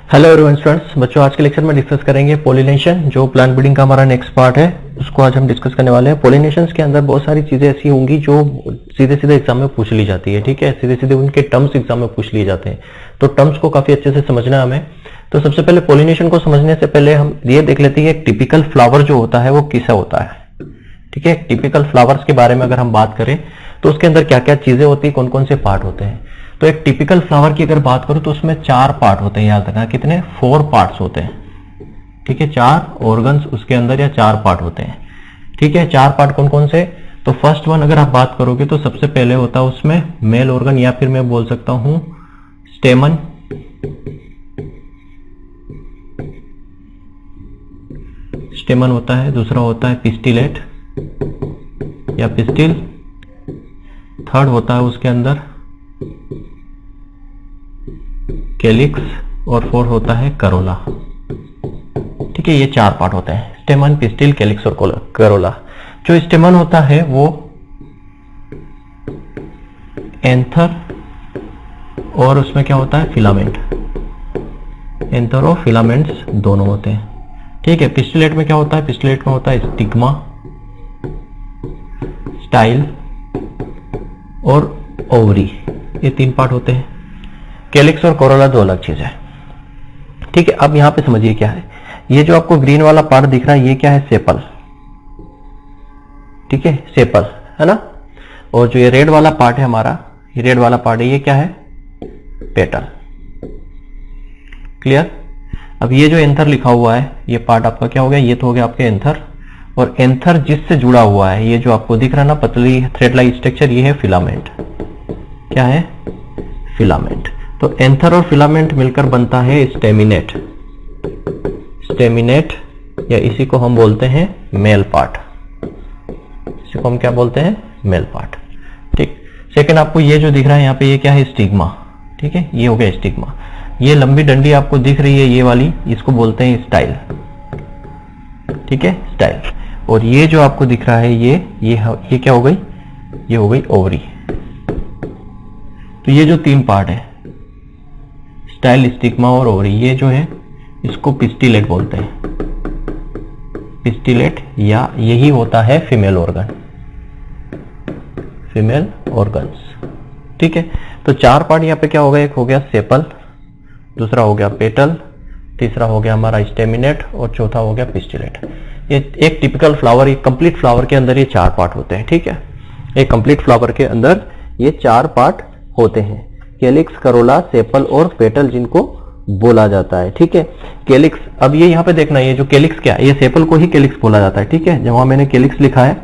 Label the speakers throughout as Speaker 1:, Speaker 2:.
Speaker 1: Hello everyone students, बच्चों आज के लेक्चर में डिस्कस करेंगे पोलिनेशन, जो प्लांट ब्रीडिंग का हमारा नेक्स्ट पार्ट है, उसको आज हम डिस्कस करने वाले हैं। पोलिनेशन के अंदर बहुत सारी चीजें ऐसी होंगी जो सीधे सीधे एग्जाम में पूछ ली जाती है। ठीक है, सीधे सीधे उनके टर्म्स एग्जाम में पूछ लिए जाते हैं, तो टर्म्स को काफी अच्छे से समझना है हमें। तो सबसे पहले पोलिनेशन को समझने से पहले हम ये देख लेते हैं टिपिकल फ्लावर जो होता है वो किसा होता है। ठीक है, टिपिकल फ्लावर्स के बारे में अगर हम बात करें तो उसके अंदर क्या क्या चीजें होती है, कौन कौन से पार्ट होते हैं। तो एक टिपिकल फ्लावर की अगर बात करूं तो उसमें 4 पार्ट होते हैं, याद रखना कितने, 4 पार्ट्स होते हैं। ठीक है, 4 ऑर्गन्स उसके अंदर या 4 पार्ट होते हैं। ठीक है, 4 पार्ट कौन कौन से, तो फर्स्ट वन अगर आप बात करोगे तो सबसे पहले होता है उसमें मेल ऑर्गन, या फिर मैं बोल सकता हूं स्टेमन। स्टेमन होता है, दूसरा होता है पिस्टिलेट या पिस्टिल, थर्ड होता है उसके अंदर कैलिक्स, और फोर्थ होता है करोला। ठीक है, ये 4 पार्ट होते हैं, स्टेमन, पिस्टिल, कैलिक्स और करोला। जो स्टेमन होता है वो एंथर और उसमें क्या होता है फिलामेंट, एंथर और फिलामेंट्स दोनों होते हैं। ठीक है, पिस्टिलेट में क्या होता है, पिस्टिलेट में होता है स्टिग्मा, स्टाइल और ओवरी, ये 3 पार्ट होते हैं। कैलिक्स और कोरोला 2 अलग चीज है। ठीक है, अब यहां पे समझिए क्या है, ये जो आपको ग्रीन वाला पार्ट दिख रहा है ये क्या है, सेपल। ठीक है, सेपल है ना। और जो ये रेड वाला पार्ट है हमारा, ये रेड वाला पार्ट है, ये क्या है, पेटल। क्लियर। अब ये जो एंथर लिखा हुआ है ये पार्ट आपका क्या हो गया, ये तो हो गया आपके एंथर, और एंथर जिससे जुड़ा हुआ है ये जो आपको दिख रहा है ना पतली थ्रेड लाइक स्ट्रक्चर, ये है फिलामेंट। क्या है, फिलामेंट। तो एंथर और फिलामेंट मिलकर बनता है स्टेमिनेट। स्टेमिनेट या इसी को हम बोलते हैं मेल पार्ट, इसी को हम क्या बोलते हैं, मेल पार्ट। ठीक, सेकंड आपको ये जो दिख रहा है यहाँ पे ये क्या है, स्टिग्मा। ठीक है, ये हो गया स्टिग्मा। ये लंबी डंडी आपको दिख रही है ये वाली, इसको बोलते हैं स्टाइल। ठीक है, स्टाइल। और ये जो आपको दिख रहा है ये क्या हो गई, ये हो गई ओवरी। तो ये जो 3 पार्ट है, स्टाइल, स्टिग्मा और ओवरी, ये जो है इसको पिस्टिलेट बोलते हैं, पिस्टिलेट, या यही होता है फीमेल ऑर्गन, फीमेल ऑर्गन्स। ठीक है, तो 4 पार्ट यहाँ पे क्या हो गया, एक हो गया सेपल, दूसरा हो गया पेटल, तीसरा हो गया हमारा स्टेमिनेट और चौथा हो गया पिस्टिलेट। ये एक टिपिकल फ्लावर, एक कंप्लीट फ्लावर के अंदर ये 4 पार्ट होते हैं। ठीक है, एक कंप्लीट फ्लावर के अंदर ये 4 पार्ट होते हैं, कैलिक्स, करोला, सेपल और पेटल जिनको बोला जाता है। ठीक है, कैलिक्स, अब ये यहाँ पे देखना, ये जो कैलिक्स क्या है, ये सेपल को ही कैलिक्स बोला जाता है। ठीक है, जब वहां मैंने कैलिक्स लिखा है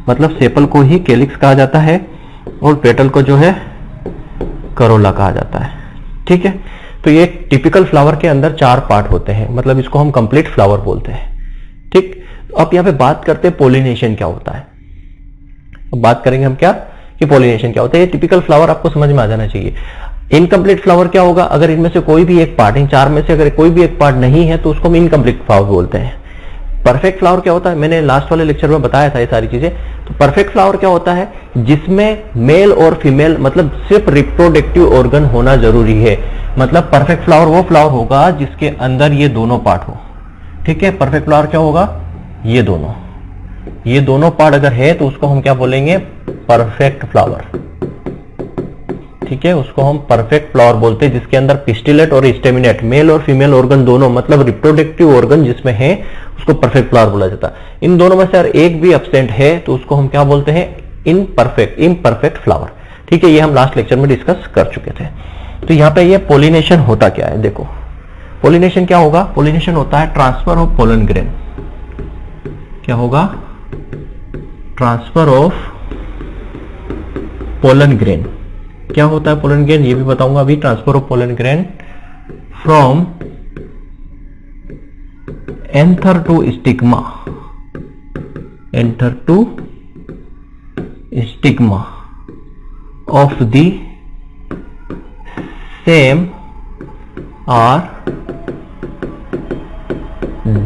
Speaker 1: मतलब सेपल को ही कैलिक्स कहा जाता है और पेटल को जो है करोला कहा जाता है। ठीक है, तो ये टिपिकल फ्लावर के अंदर 4 पार्ट होते हैं, मतलब इसको हम कंप्लीट फ्लावर बोलते हैं। ठीक, अब यहाँ पे बात करते हैं पोलिनेशन क्या होता है। अब बात करेंगे हम क्या कि पोलिनेशन क्या होता है। ये टिपिकल फ्लावर आपको समझ में आ जाना चाहिए। इनकम्प्लीट फ्लावर क्या होगा, अगर इनमें से कोई भी एक पार्ट, इन 4 में से अगर कोई भी एक पार्ट नहीं है तो उसको हम इनकम्प्लीट फ्लावर बोलते हैं। परफेक्ट फ्लावर क्या होता है, मैंने लास्ट वाले लेक्चर में बताया था ये सारी चीजें। तो परफेक्ट फ्लावर क्या होता है, जिसमें मेल और फीमेल मतलब सिर्फ रिप्रोडक्टिव ऑर्गन होना जरूरी है। मतलब परफेक्ट फ्लावर वो फ्लावर होगा जिसके अंदर ये दोनों पार्ट हो। ठीक है, परफेक्ट फ्लावर क्या होगा, ये दोनों पार्ट अगर है तो उसको हम क्या बोलेंगे, परफेक्ट फ्लावर। ठीक है, उसको हम परफेक्ट फ्लावर बोलते हैं, जिसके अंदर पिस्टिलेट और स्टेमिनेट, मेल और फीमेल ऑर्गन दोनों, मतलब रिप्रोडक्टिव ऑर्गन जिसमें है उसको परफेक्ट फ्लावर बोला जाता है। इन दोनों में से अगर एक भी एब्सेंट है तो उसको हम क्या बोलते हैं, इम्परफेक्ट फ्लावर। ठीक है, ये हम लास्ट लेक्चर में डिस्कस कर चुके थे। तो यहाँ पे ये पोलिनेशन होता क्या है, देखो पोलिनेशन क्या होगा, पोलिनेशन होता है ट्रांसफर ऑफ पोलन ग्रेन। क्या होगा, ट्रांसफर ऑफ पोलन ग्रेन। क्या होता है पोलन ग्रेन, ये भी बताऊंगा अभी। Transfer of pollen grain from anther to stigma, anther to stigma of the same or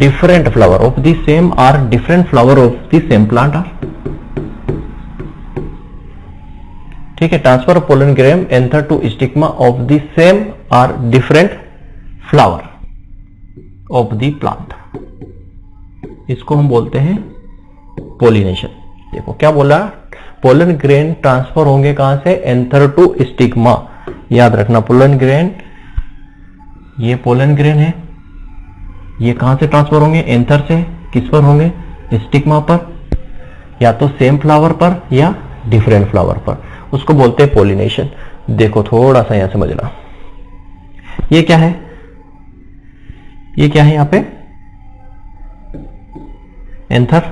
Speaker 1: different flower of the same or different flower of the same plant are। ठीक है, transfer of pollen grain anther to stigma of the same और different flower. Of the plant, इसको हम बोलते हैं pollination. देखो क्या बोला, पोलन ग्रेन ट्रांसफर होंगे कहां से, एंथर टू स्टिग्मा। याद रखना पोलन ग्रेन, ये पोलन ग्रेन है, ये कहां से ट्रांसफर होंगे, एंथर से। किस पर होंगे, स्टिग्मा पर, या तो सेम फ्लावर पर या डिफरेंट फ्लावर पर, उसको बोलते हैं पोलिनेशन। देखो थोड़ा सा यहां समझना, ये क्या है, ये क्या है यहां पे, एंथर,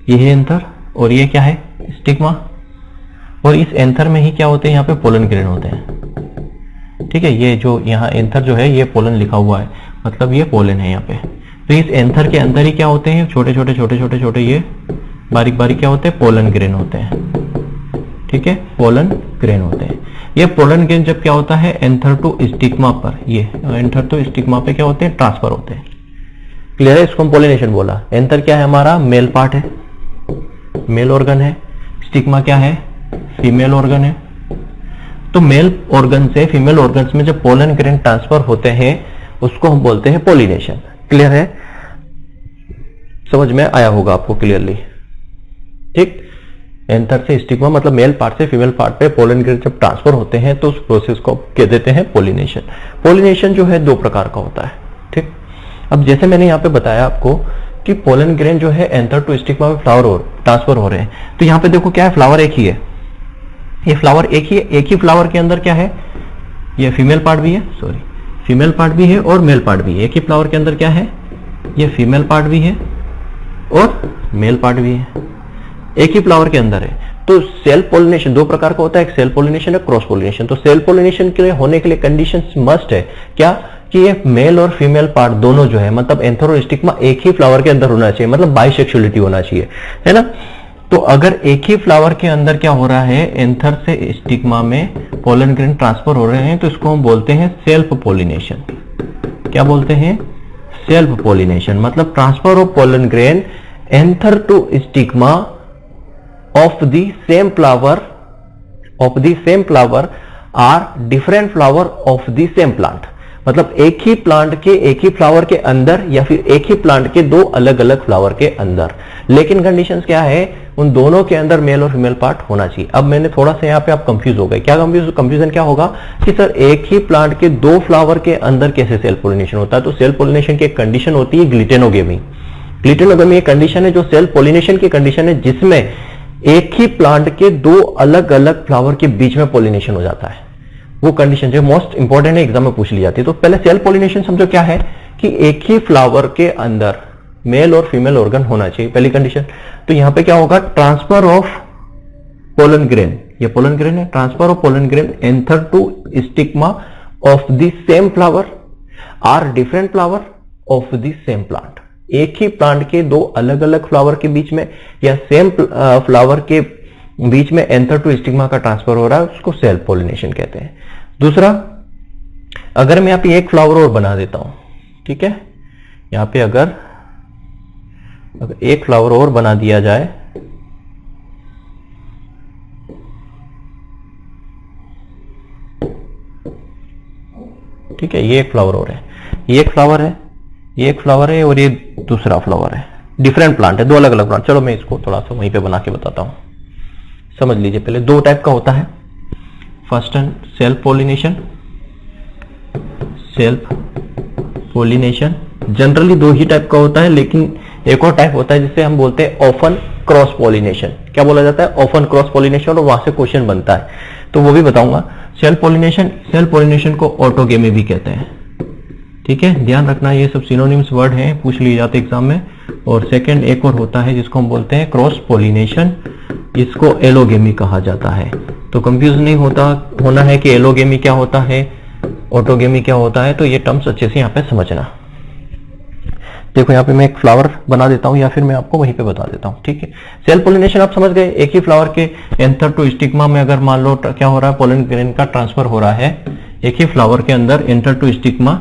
Speaker 1: ये है एंथर, और ये क्या है, स्टिग्मा। और इस एंथर में ही क्या होते हैं, यहाँ पे पोलन ग्रेन होते हैं। ठीक है, ये जो यहाँ एंथर जो है ये पोलन लिखा हुआ है, मतलब ये पोलन है यहाँ पे। तो इस एंथर के अंदर ही क्या होते हैं, छोटे छोटे छोटे छोटे छोटे ये बारीक बारीक क्या होते हैं, पोलन ग्रेन होते हैं। ठीक है, पोलन ग्रेन होते हैं। ये पोलन ग्रेन जब क्या होता है, एंथर टू स्टिग्मा पर, ये एंथर टू स्टिग्मा पे क्या होते हैं, ट्रांसफर होते हैं। क्लियर है, इसको हम पोलिनेशन बोला। एंथर क्या है हमारा, मेल पार्ट है, मेल ऑर्गन है। स्टिग्मा क्या है, फीमेल ऑर्गन है। तो मेल ऑर्गन से फीमेल ऑर्गन्स में जब पोलन ग्रेन ट्रांसफर होते हैं उसको हम बोलते हैं पोलिनेशन। क्लियर है, समझ में आया होगा आपको क्लियरली। ठीक, एंथर से स्टिग्मा मतलब मेल पार्ट से फीमेल पार्ट पे पोलन ग्रेन जब ट्रांसफर होते हैं तो उस प्रोसेस को कह देते हैं पोलिनेशन। पोलिनेशन जो है दो प्रकार का होता है। ठीक, अब जैसे मैंने यहाँ पे बताया आपको कि पोलन ग्रेन जो है एंथर टू स्टिग्मा में फ्लावर और ट्रांसफर हो रहे हैं, तो यहाँ पे देखो क्या है, फ्लावर एक ही है, ये फ्लावर एक ही है। एक ही फ्लावर के अंदर क्या है, ये फीमेल पार्ट भी है, सॉरी फीमेल पार्ट भी है और मेल पार्ट भी है। एक ही फ्लावर के अंदर क्या है, ये फीमेल पार्ट भी है और मेल पार्ट भी है, एक ही फ्लावर के अंदर है। तो सेल्फ पोलिनेशन दो प्रकार का होता है, एक सेल्फ पोलिनेशन है, क्रॉस पोलिनेशन। तो सेल्फ पोलिनेशन के लिए होने के लिए कंडीशंस मस्ट है क्या, कि ये मेल और फीमेल पार्ट दोनों जो है, मतलब एंथर और स्टिग्मा एक ही फ्लावर के अंदर होना चाहिए, मतलब बाइसेक्सुअलिटी होना चाहिए, है ना। तो अगर एक ही फ्लावर के अंदर क्या हो रहा है, एंथर से स्टिग्मा में पोलन ग्रेन ट्रांसफर हो रहे हैं, तो इसको हम बोलते हैं सेल्फ पोलिनेशन। क्या बोलते हैं, सेल्फ पोलिनेशन, मतलब transfer of pollen grain anther to stigma of the same flower or different flower of the same plant. मतलब एक ही प्लांट के एक ही फ्लावर के अंदर या फिर एक ही प्लांट के दो अलग अलग फ्लावर के अंदर, लेकिन कंडीशंस क्या है, उन दोनों के अंदर मेल और फीमेल पार्ट होना चाहिए। अब मैंने थोड़ा सा यहाँ पे आप कंफ्यूज हो गए, क्या कंफ्यूजन क्या होगा कि सर एक ही प्लांट के दो फ्लावर के अंदर कैसे सेल्फ पोलिनेशन होता है। तो सेल्फ पोलिनेशन की एक कंडीशन होती है ग्लिटेनोगेमी। ग्लिटेनोगेमी एक कंडीशन है जो सेल्फ पोलिनेशन की कंडीशन है, जिसमें एक ही प्लांट के दो अलग अलग फ्लावर के बीच में पोलिनेशन हो जाता है। वो कंडीशन जो मोस्ट इंपॉर्टेंट है, एग्जाम में पूछ ली जाती है। तो पहले सेल्फ पोलिनेशन समझो क्या है, कि एक ही फ्लावर के अंदर मेल और फीमेल ऑर्गन होना चाहिए, पहली कंडीशन। तो यहां पे क्या होगा, ट्रांसफर ऑफ पोलन ग्रेन, ये पोलन ग्रेन है, transfer of pollen grain anther to stigma of the same flower or different flower of the same plant. एक ही प्लांट के दो अलग अलग फ्लावर के बीच में या सेम फ्लावर के बीच में एंथर टू स्टिग्मा का ट्रांसफर हो रहा है, उसको सेल्फ पोलिनेशन कहते हैं। दूसरा, अगर मैं यहाँ पे एक फ्लावर और बना देता हूं, ठीक है, यहां पे अगर एक फ्लावर और बना दिया जाए, ठीक है, ये एक फ्लावर और है, ये एक फ्लावर है, ये एक फ्लावर है और ये दूसरा फ्लावर है, डिफरेंट प्लांट है, दो अलग अलग प्लांट। चलो मैं इसको थोड़ा सा वहीं पे बना के बताता हूं, समझ लीजिए। पहले दो टाइप का होता है, first and self pollination. Self pollination generally दो ही टाइप का होता है, लेकिन एक और टाइप होता है जिसे हम बोलते हैं ऑफन क्रॉस पोलिनेशन। क्या बोला जाता है, ऑफन क्रॉस पोलिनेशन, और वहां से क्वेश्चन बनता है, तो वो भी बताऊंगा। सेल्फ पोलिनेशन को ऑटोगेमी भी कहते हैं, ठीक है, ध्यान रखना, ये सब सिनोनिम्स वर्ड हैं, पूछ लिए जाते एग्जाम में। और सेकंड एक और होता है जिसको हम बोलते हैं क्रॉस पोलिनेशन, इसको एलोगेमी कहा जाता है। तो कंफ्यूज नहीं होना है कि एलोगेमी क्या होता है, ऑटोगेमी क्या होता है, तो ये टर्म्स अच्छे से यहाँ पे समझना। देखो यहाँ पे मैं एक फ्लावर बना देता हूँ या फिर मैं आपको वहीं पे बता देता हूँ, ठीक है। सेल्फ पोलिनेशन आप समझ गए, एक ही फ्लावर के एंथर टू स्टिग्मा में अगर मान लो क्या हो रहा है, पोलन ग्रेन का ट्रांसफर हो रहा है, एक ही फ्लावर के अंदर anther to stigma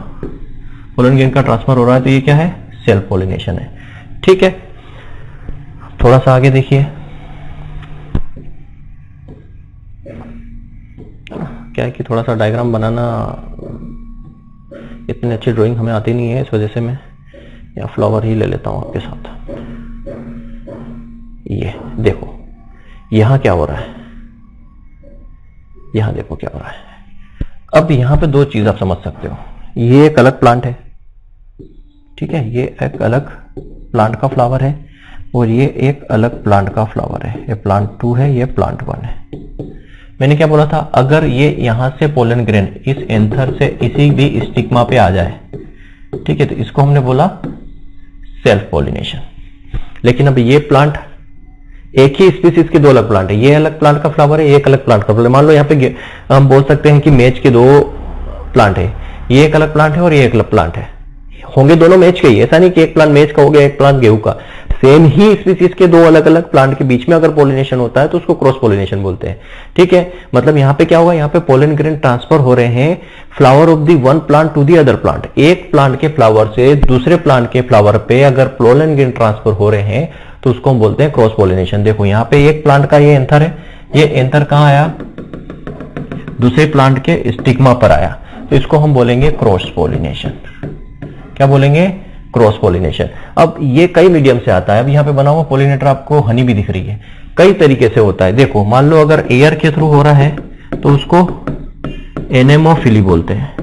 Speaker 1: pollen grain का ट्रांसफर हो रहा है, तो ये क्या है, सेल्फ पोलिनेशन है, ठीक है। थोड़ा सा आगे देखिए, क्या है कि थोड़ा सा डायग्राम बनाना इतनी अच्छी ड्राइंग हमें आती नहीं है, इस वजह से मैं यहाँ फ्लावर ही ले लेता हूं आपके साथ। ये देखो यहां क्या हो रहा है, यहां देखो क्या हो रहा है। अब यहां पे दो चीज आप समझ सकते हो, ये एक अलग प्लांट है, ठीक है, ये एक अलग प्लांट का फ्लावर है और ये एक अलग प्लांट का फ्लावर है। ये प्लांट 2 है, ये प्लांट 1 है। मैंने क्या बोला था, अगर ये यहां से पोलन ग्रेन इस एंथर से इसी भी स्टिग्मा पे आ जाए, ठीक है, तो इसको हमने बोला सेल्फ पॉलिनेशन। लेकिन अब ये प्लांट एक ही स्पीसीज के दो अलग प्लांट है, ये अलग प्लांट का फ्लावर है, ये एक अलग प्लांट का फ्लावर। मान लो यहाँ पे हम बोल सकते हैं कि मैच के दो प्लांट है, ये एक अलग प्लांट है और ये एक अलग प्लांट है, होंगे दोनों मैच के ही, ऐसा नहीं कि एक प्लांट मैच का हो गया एक प्लांट गेहूं का। सेम ही स्पीसीज के दो अलग अलग प्लांट के बीच में अगर पॉलिनेशन होता है तो उसको क्रॉस पॉलिनेशन बोलते हैं, ठीक है। मतलब यहाँ पे क्या होगा, यहाँ पे पोलन ग्रेन ट्रांसफर हो रहे हैं flower of the one plant to the other plant. एक प्लांट के फ्लावर से दूसरे प्लांट के फ्लावर पे अगर पोलन ग्रेन ट्रांसफर हो रहे हैं तो उसको हम बोलते हैं क्रॉस पॉलिनेशन। देखो यहाँ पे एक प्लांट का ये एंथर है, ये एंथर कहां आया, दूसरे प्लांट के स्टिग्मा पर आया, तो इसको हम बोलेंगे क्रॉस पॉलिनेशन। क्या बोलेंगे, क्रॉस पॉलिनेशन। अब ये कई मीडियम से आता है। अब यहाँ पे बना हुआ पॉलिनेटर आपको हनी भी दिख रही है, कई तरीके से होता है। देखो मान लो अगर एयर के थ्रू हो रहा है तो उसको एनेमोफिली बोलते हैं,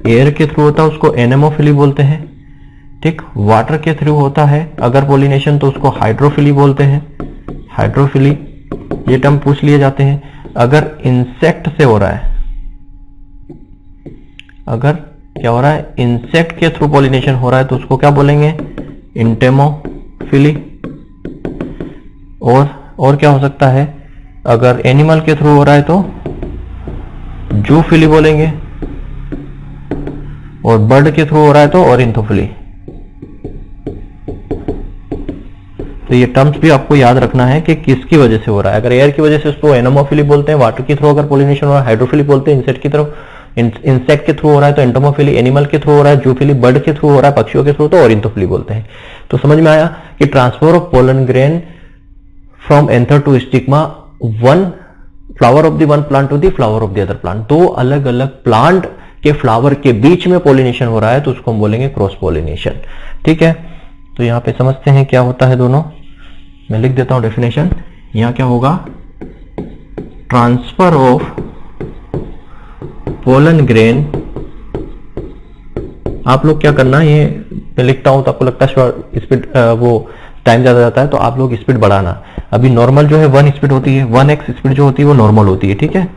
Speaker 1: एयर के थ्रू होता है उसको एनेमोफिली बोलते हैं, ठीक। वाटर के थ्रू होता है अगर पॉलिनेशन तो उसको हाइड्रोफिली बोलते हैं, हाइड्रोफिली, ये टर्म पूछ लिए जाते हैं। अगर इंसेक्ट से हो रहा है, अगर क्या हो रहा है, इंसेक्ट के थ्रू पॉलिनेशन हो रहा है तो उसको क्या बोलेंगे, इंटेमोफिली। और क्या हो सकता है, अगर एनिमल के थ्रू हो रहा है तो जूफिली बोलेंगे, और बर्ड के थ्रू हो रहा है तो ऑरिंथोफिली। तो ये टर्म्स भी आपको याद रखना है कि किसकी वजह से हो रहा है। अगर एयर की वजह से उसको एनेमोफिली बोलते हैं, वाटर के थ्रू अगर पॉलिनेशन हो रहा है हाइड्रोफिली बोलते हैं, इंसेक्ट की तरफ इंसेक्ट के थ्रू हो रहा है तो एंटोमोफिली, एनिमल के थ्रू हो रहा है जूफिली, बर्ड के थ्रू हो रहा है पक्षियों के थ्रू तो ऑरिंथोफिली बोलते हैं। तो समझ में आया कि transfer of pollen grain from anther to stigma, one flower of the one plant to the flower of the other plant, दो अलग अलग प्लांट के फ्लावर के बीच में पॉलिनेशन हो रहा है तो उसको हम बोलेंगे क्रॉस पॉलिनेशन, ठीक है। तो यहां पे समझते हैं क्या होता है दोनों, मैं लिख देता हूं डेफिनेशन। यहां क्या होगा, ट्रांसफर ऑफ पोलन ग्रेन, आप लोग क्या करना, ये मैं लिखता हूं तो आपको लगता है स्पीड वो टाइम ज्यादा जाता है तो आप लोग स्पीड बढ़ाना। अभी नॉर्मल जो है 1 स्पीड होती है, 1x स्पीड जो होती है वो नॉर्मल होती है, ठीक है,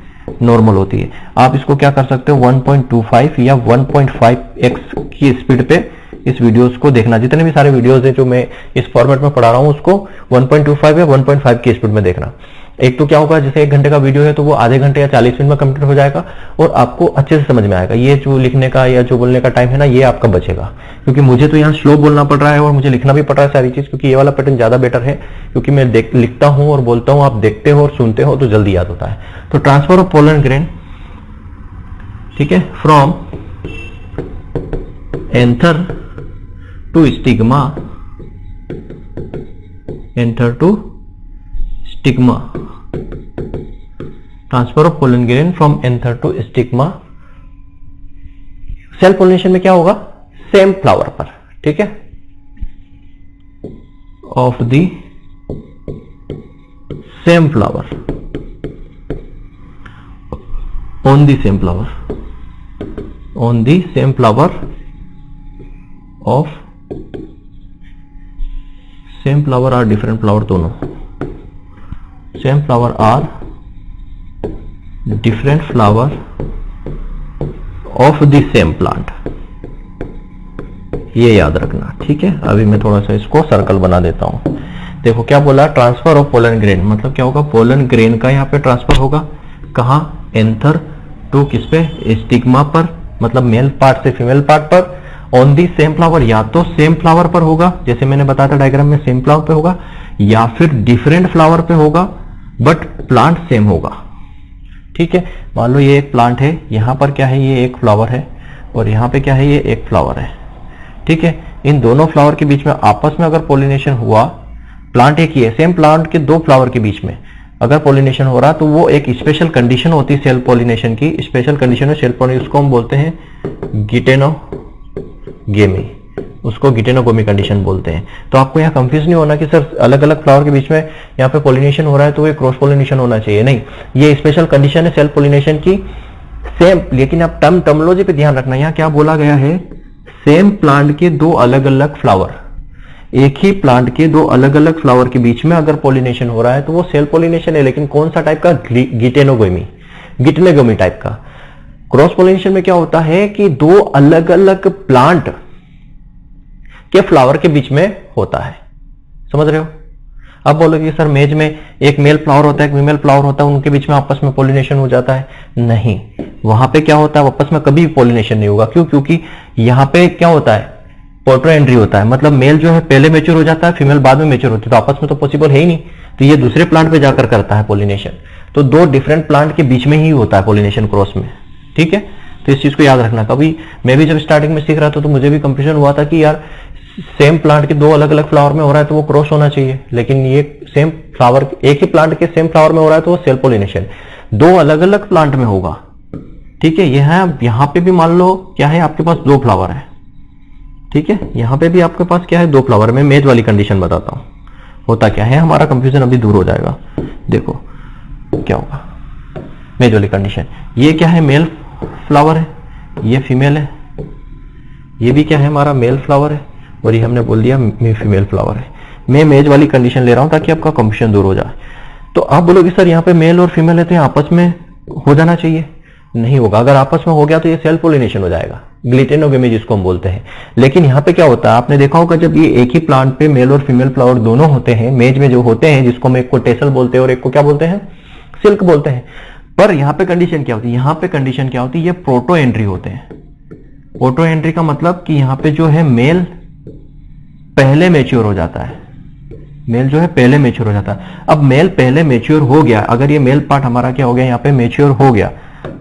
Speaker 1: नॉर्मल होती है। आप इसको क्या कर सकते हो 1.25 या 1.5x की स्पीड पे इस वीडियोस को देखना। जितने भी सारे वीडियोस हैं जो मैं इस फॉर्मेट में पढ़ा रहा हूं उसको 1.25 या 1.5 की स्पीड में देखना। एक तो क्या होगा, जैसे 1 घंटे का वीडियो है तो वो आधे घंटे या 40 मिनट में कंप्लीट हो जाएगा और आपको अच्छे से समझ में आएगा। ये जो लिखने का या जो बोलने का टाइम है ना, ये आपका बचेगा, क्योंकि मुझे तो यहाँ स्लो बोलना पड़ रहा है और मुझे लिखना भी पड़ रहा है सारी चीज, क्योंकि ये वाला पैटर्न ज्यादा बेटर है, क्योंकि मैं लिखता हूं और बोलता हूं, आप देखते हो और सुनते हो तो जल्दी याद होता है। तो ट्रांसफर ऑफ पोलन ग्रेन, ठीक है, from anther to stigma, anther to stigma, transfer of pollen grain from anther to stigma. Self pollination में क्या होगा, सेम फ्लावर पर, ठीक है, of the same flower, on the same flower, on the same flower of same flower or different flower, दोनों same flower or different flower of the same plant, ये याद रखना, ठीक है। अभी मैं थोड़ा सा इसको सर्कल बना देता हूं। देखो क्या बोला, ट्रांसफर ऑफ पोलन ग्रेन, मतलब क्या होगा, पोलन ग्रेन का यहां पे ट्रांसफर होगा, कहां, एंथर टू किस पे, स्टिग्मा पर, मतलब मेल पार्ट से फीमेल पार्ट पर, ऑन दी सेम फ्लावर, या तो सेम फ्लावर पर होगा जैसे मैंने बताया था डायग्राम में, सेम फ्लावर पे होगा, या फिर डिफरेंट फ्लावर पे होगा बट प्लांट सेम होगा, ठीक है। मान लो ये एक प्लांट है, यहां पर क्या है, ये एक फ्लावर है और यहां पे क्या है, ये एक फ्लावर है, ठीक है। इन दोनों फ्लावर के बीच में आपस में अगर पॉलिनेशन हुआ, प्लांट एक ही है, सेम प्लांट के दो फ्लावर के बीच में, अगर पोलिनेशन हो रहा तो वो एक स्पेशल कंडीशन होती है सेल्फ पोलिनेशन की, स्पेशल कंडीशन है सेल्फ पोलिनेशन, उसको हम बोलते हैं गिटेनोगेमी, उसको गिटेनोगेमी कंडीशन बोलते हैं। तो आपको यहाँ कंफ्यूज नहीं होना कि सर अलग अलग फ्लावर के बीच में यहाँ पे पोलिनेशन हो रहा है तो ये क्रॉस पोलिनेशन होना चाहिए, नहीं, ये स्पेशल कंडीशन है सेल्फ पोलिनेशन की सेम। लेकिन आप टर्मिनोलॉजी पे ध्यान रखना, यहाँ क्या बोला गया है, सेम प्लांट के दो अलग अलग फ्लावर, एक ही प्लांट के दो अलग अलग फ्लावर के बीच में अगर पोलिनेशन हो रहा है तो वो सेल्फ पोलिनेशन है, लेकिन कौन सा टाइप का, गिटेनोगेमी टाइप का। क्रॉस पोलिनेशन में क्या होता है कि दो अलग अलग प्लांट के फ्लावर के बीच में होता है, समझ रहे हो। अब बोलोगे सर मेज में एक मेल फ्लावर होता है एक फीमेल फ्लावर होता है, उनके बीच में आपस में पोलिनेशन हो जाता है, नहीं, वहां पे क्या होता है, आपस में कभी पोलिनेशन नहीं होगा। क्यों? क्योंकि यहां पे क्या होता है, पोर्टो एंट्री होता है, मतलब मेल जो है पहले मेच्योर हो जाता है, फीमेल बाद में मेच्योर होती है, तो आपस में तो पॉसिबल है ही नहीं, तो ये दूसरे प्लांट पे जाकर करता है पोलिनेशन। तो दो डिफरेंट प्लांट के बीच में ही होता है पोलिनेशन क्रॉस में, ठीक है। तो इस चीज को याद रखना। कभी मैं भी जब स्टार्टिंग में सीख रहा था तो मुझे भी कंफ्यूजन हुआ था कि यार सेम प्लांट के दो अलग अलग फ्लावर में हो रहा है तो वो क्रॉस होना चाहिए, लेकिन ये सेम फ्लावर एक ही प्लांट के सेम फ्लावर में हो रहा है तो वो सेल्फ पोलिनेशन, दो अलग अलग प्लांट में होगा, ठीक है। यहां पे भी मान लो क्या है, आपके पास दो फ्लावर है, ठीक है, यहां पे भी आपके पास क्या है, दो फ्लावर। में मेज वाली कंडीशन बताता हूं, होता क्या है, हमारा कंफ्यूजन अभी दूर हो जाएगा। देखो क्या होगा, मेज वाली कंडीशन, ये क्या है, मेल फ्लावर है, ये फीमेल है, ये भी क्या है, हमारा मेल फ्लावर है, और ये हमने बोल दिया फीमेल फ्लावर है। मैं मेज वाली कंडीशन ले रहा हूं ताकि आपका कंफ्यूजन दूर हो जाए। तो आप बोलोगे सर यहाँ पे मेल और फीमेल है तो यहाँ आपस में हो जाना चाहिए, नहीं होगा। अगर आपस में हो गया तो ये सेल्फ पोलिनेशन हो जाएगा, गिटेनोगेमी जिसको हम बोलते हैं। लेकिन यहाँ पे क्या होता है, आपने देखा होगा जब ये एक ही प्लांट पे मेल और फीमेल फ्लावर दोनों होते हैं, मेज में जो होते हैं, जिसको हम एक को टेसल बोलते हैं और एक को क्या बोलते हैं, सिल्क बोलते हैं। पर यहाँ पे कंडीशन क्या होती है, यहाँ पे कंडीशन क्या होती है, ये प्रोटो एंट्री होते हैं। प्रोटो एंट्री का मतलब कि यहाँ पे जो है मेल पहले मैच्योर हो जाता है, मेल जो है पहले मैच्योर हो जाता है। अब मेल पहले मैच्योर हो गया, अगर ये मेल पार्ट हमारा क्या हो गया, यहाँ पे मैच्योर हो गया,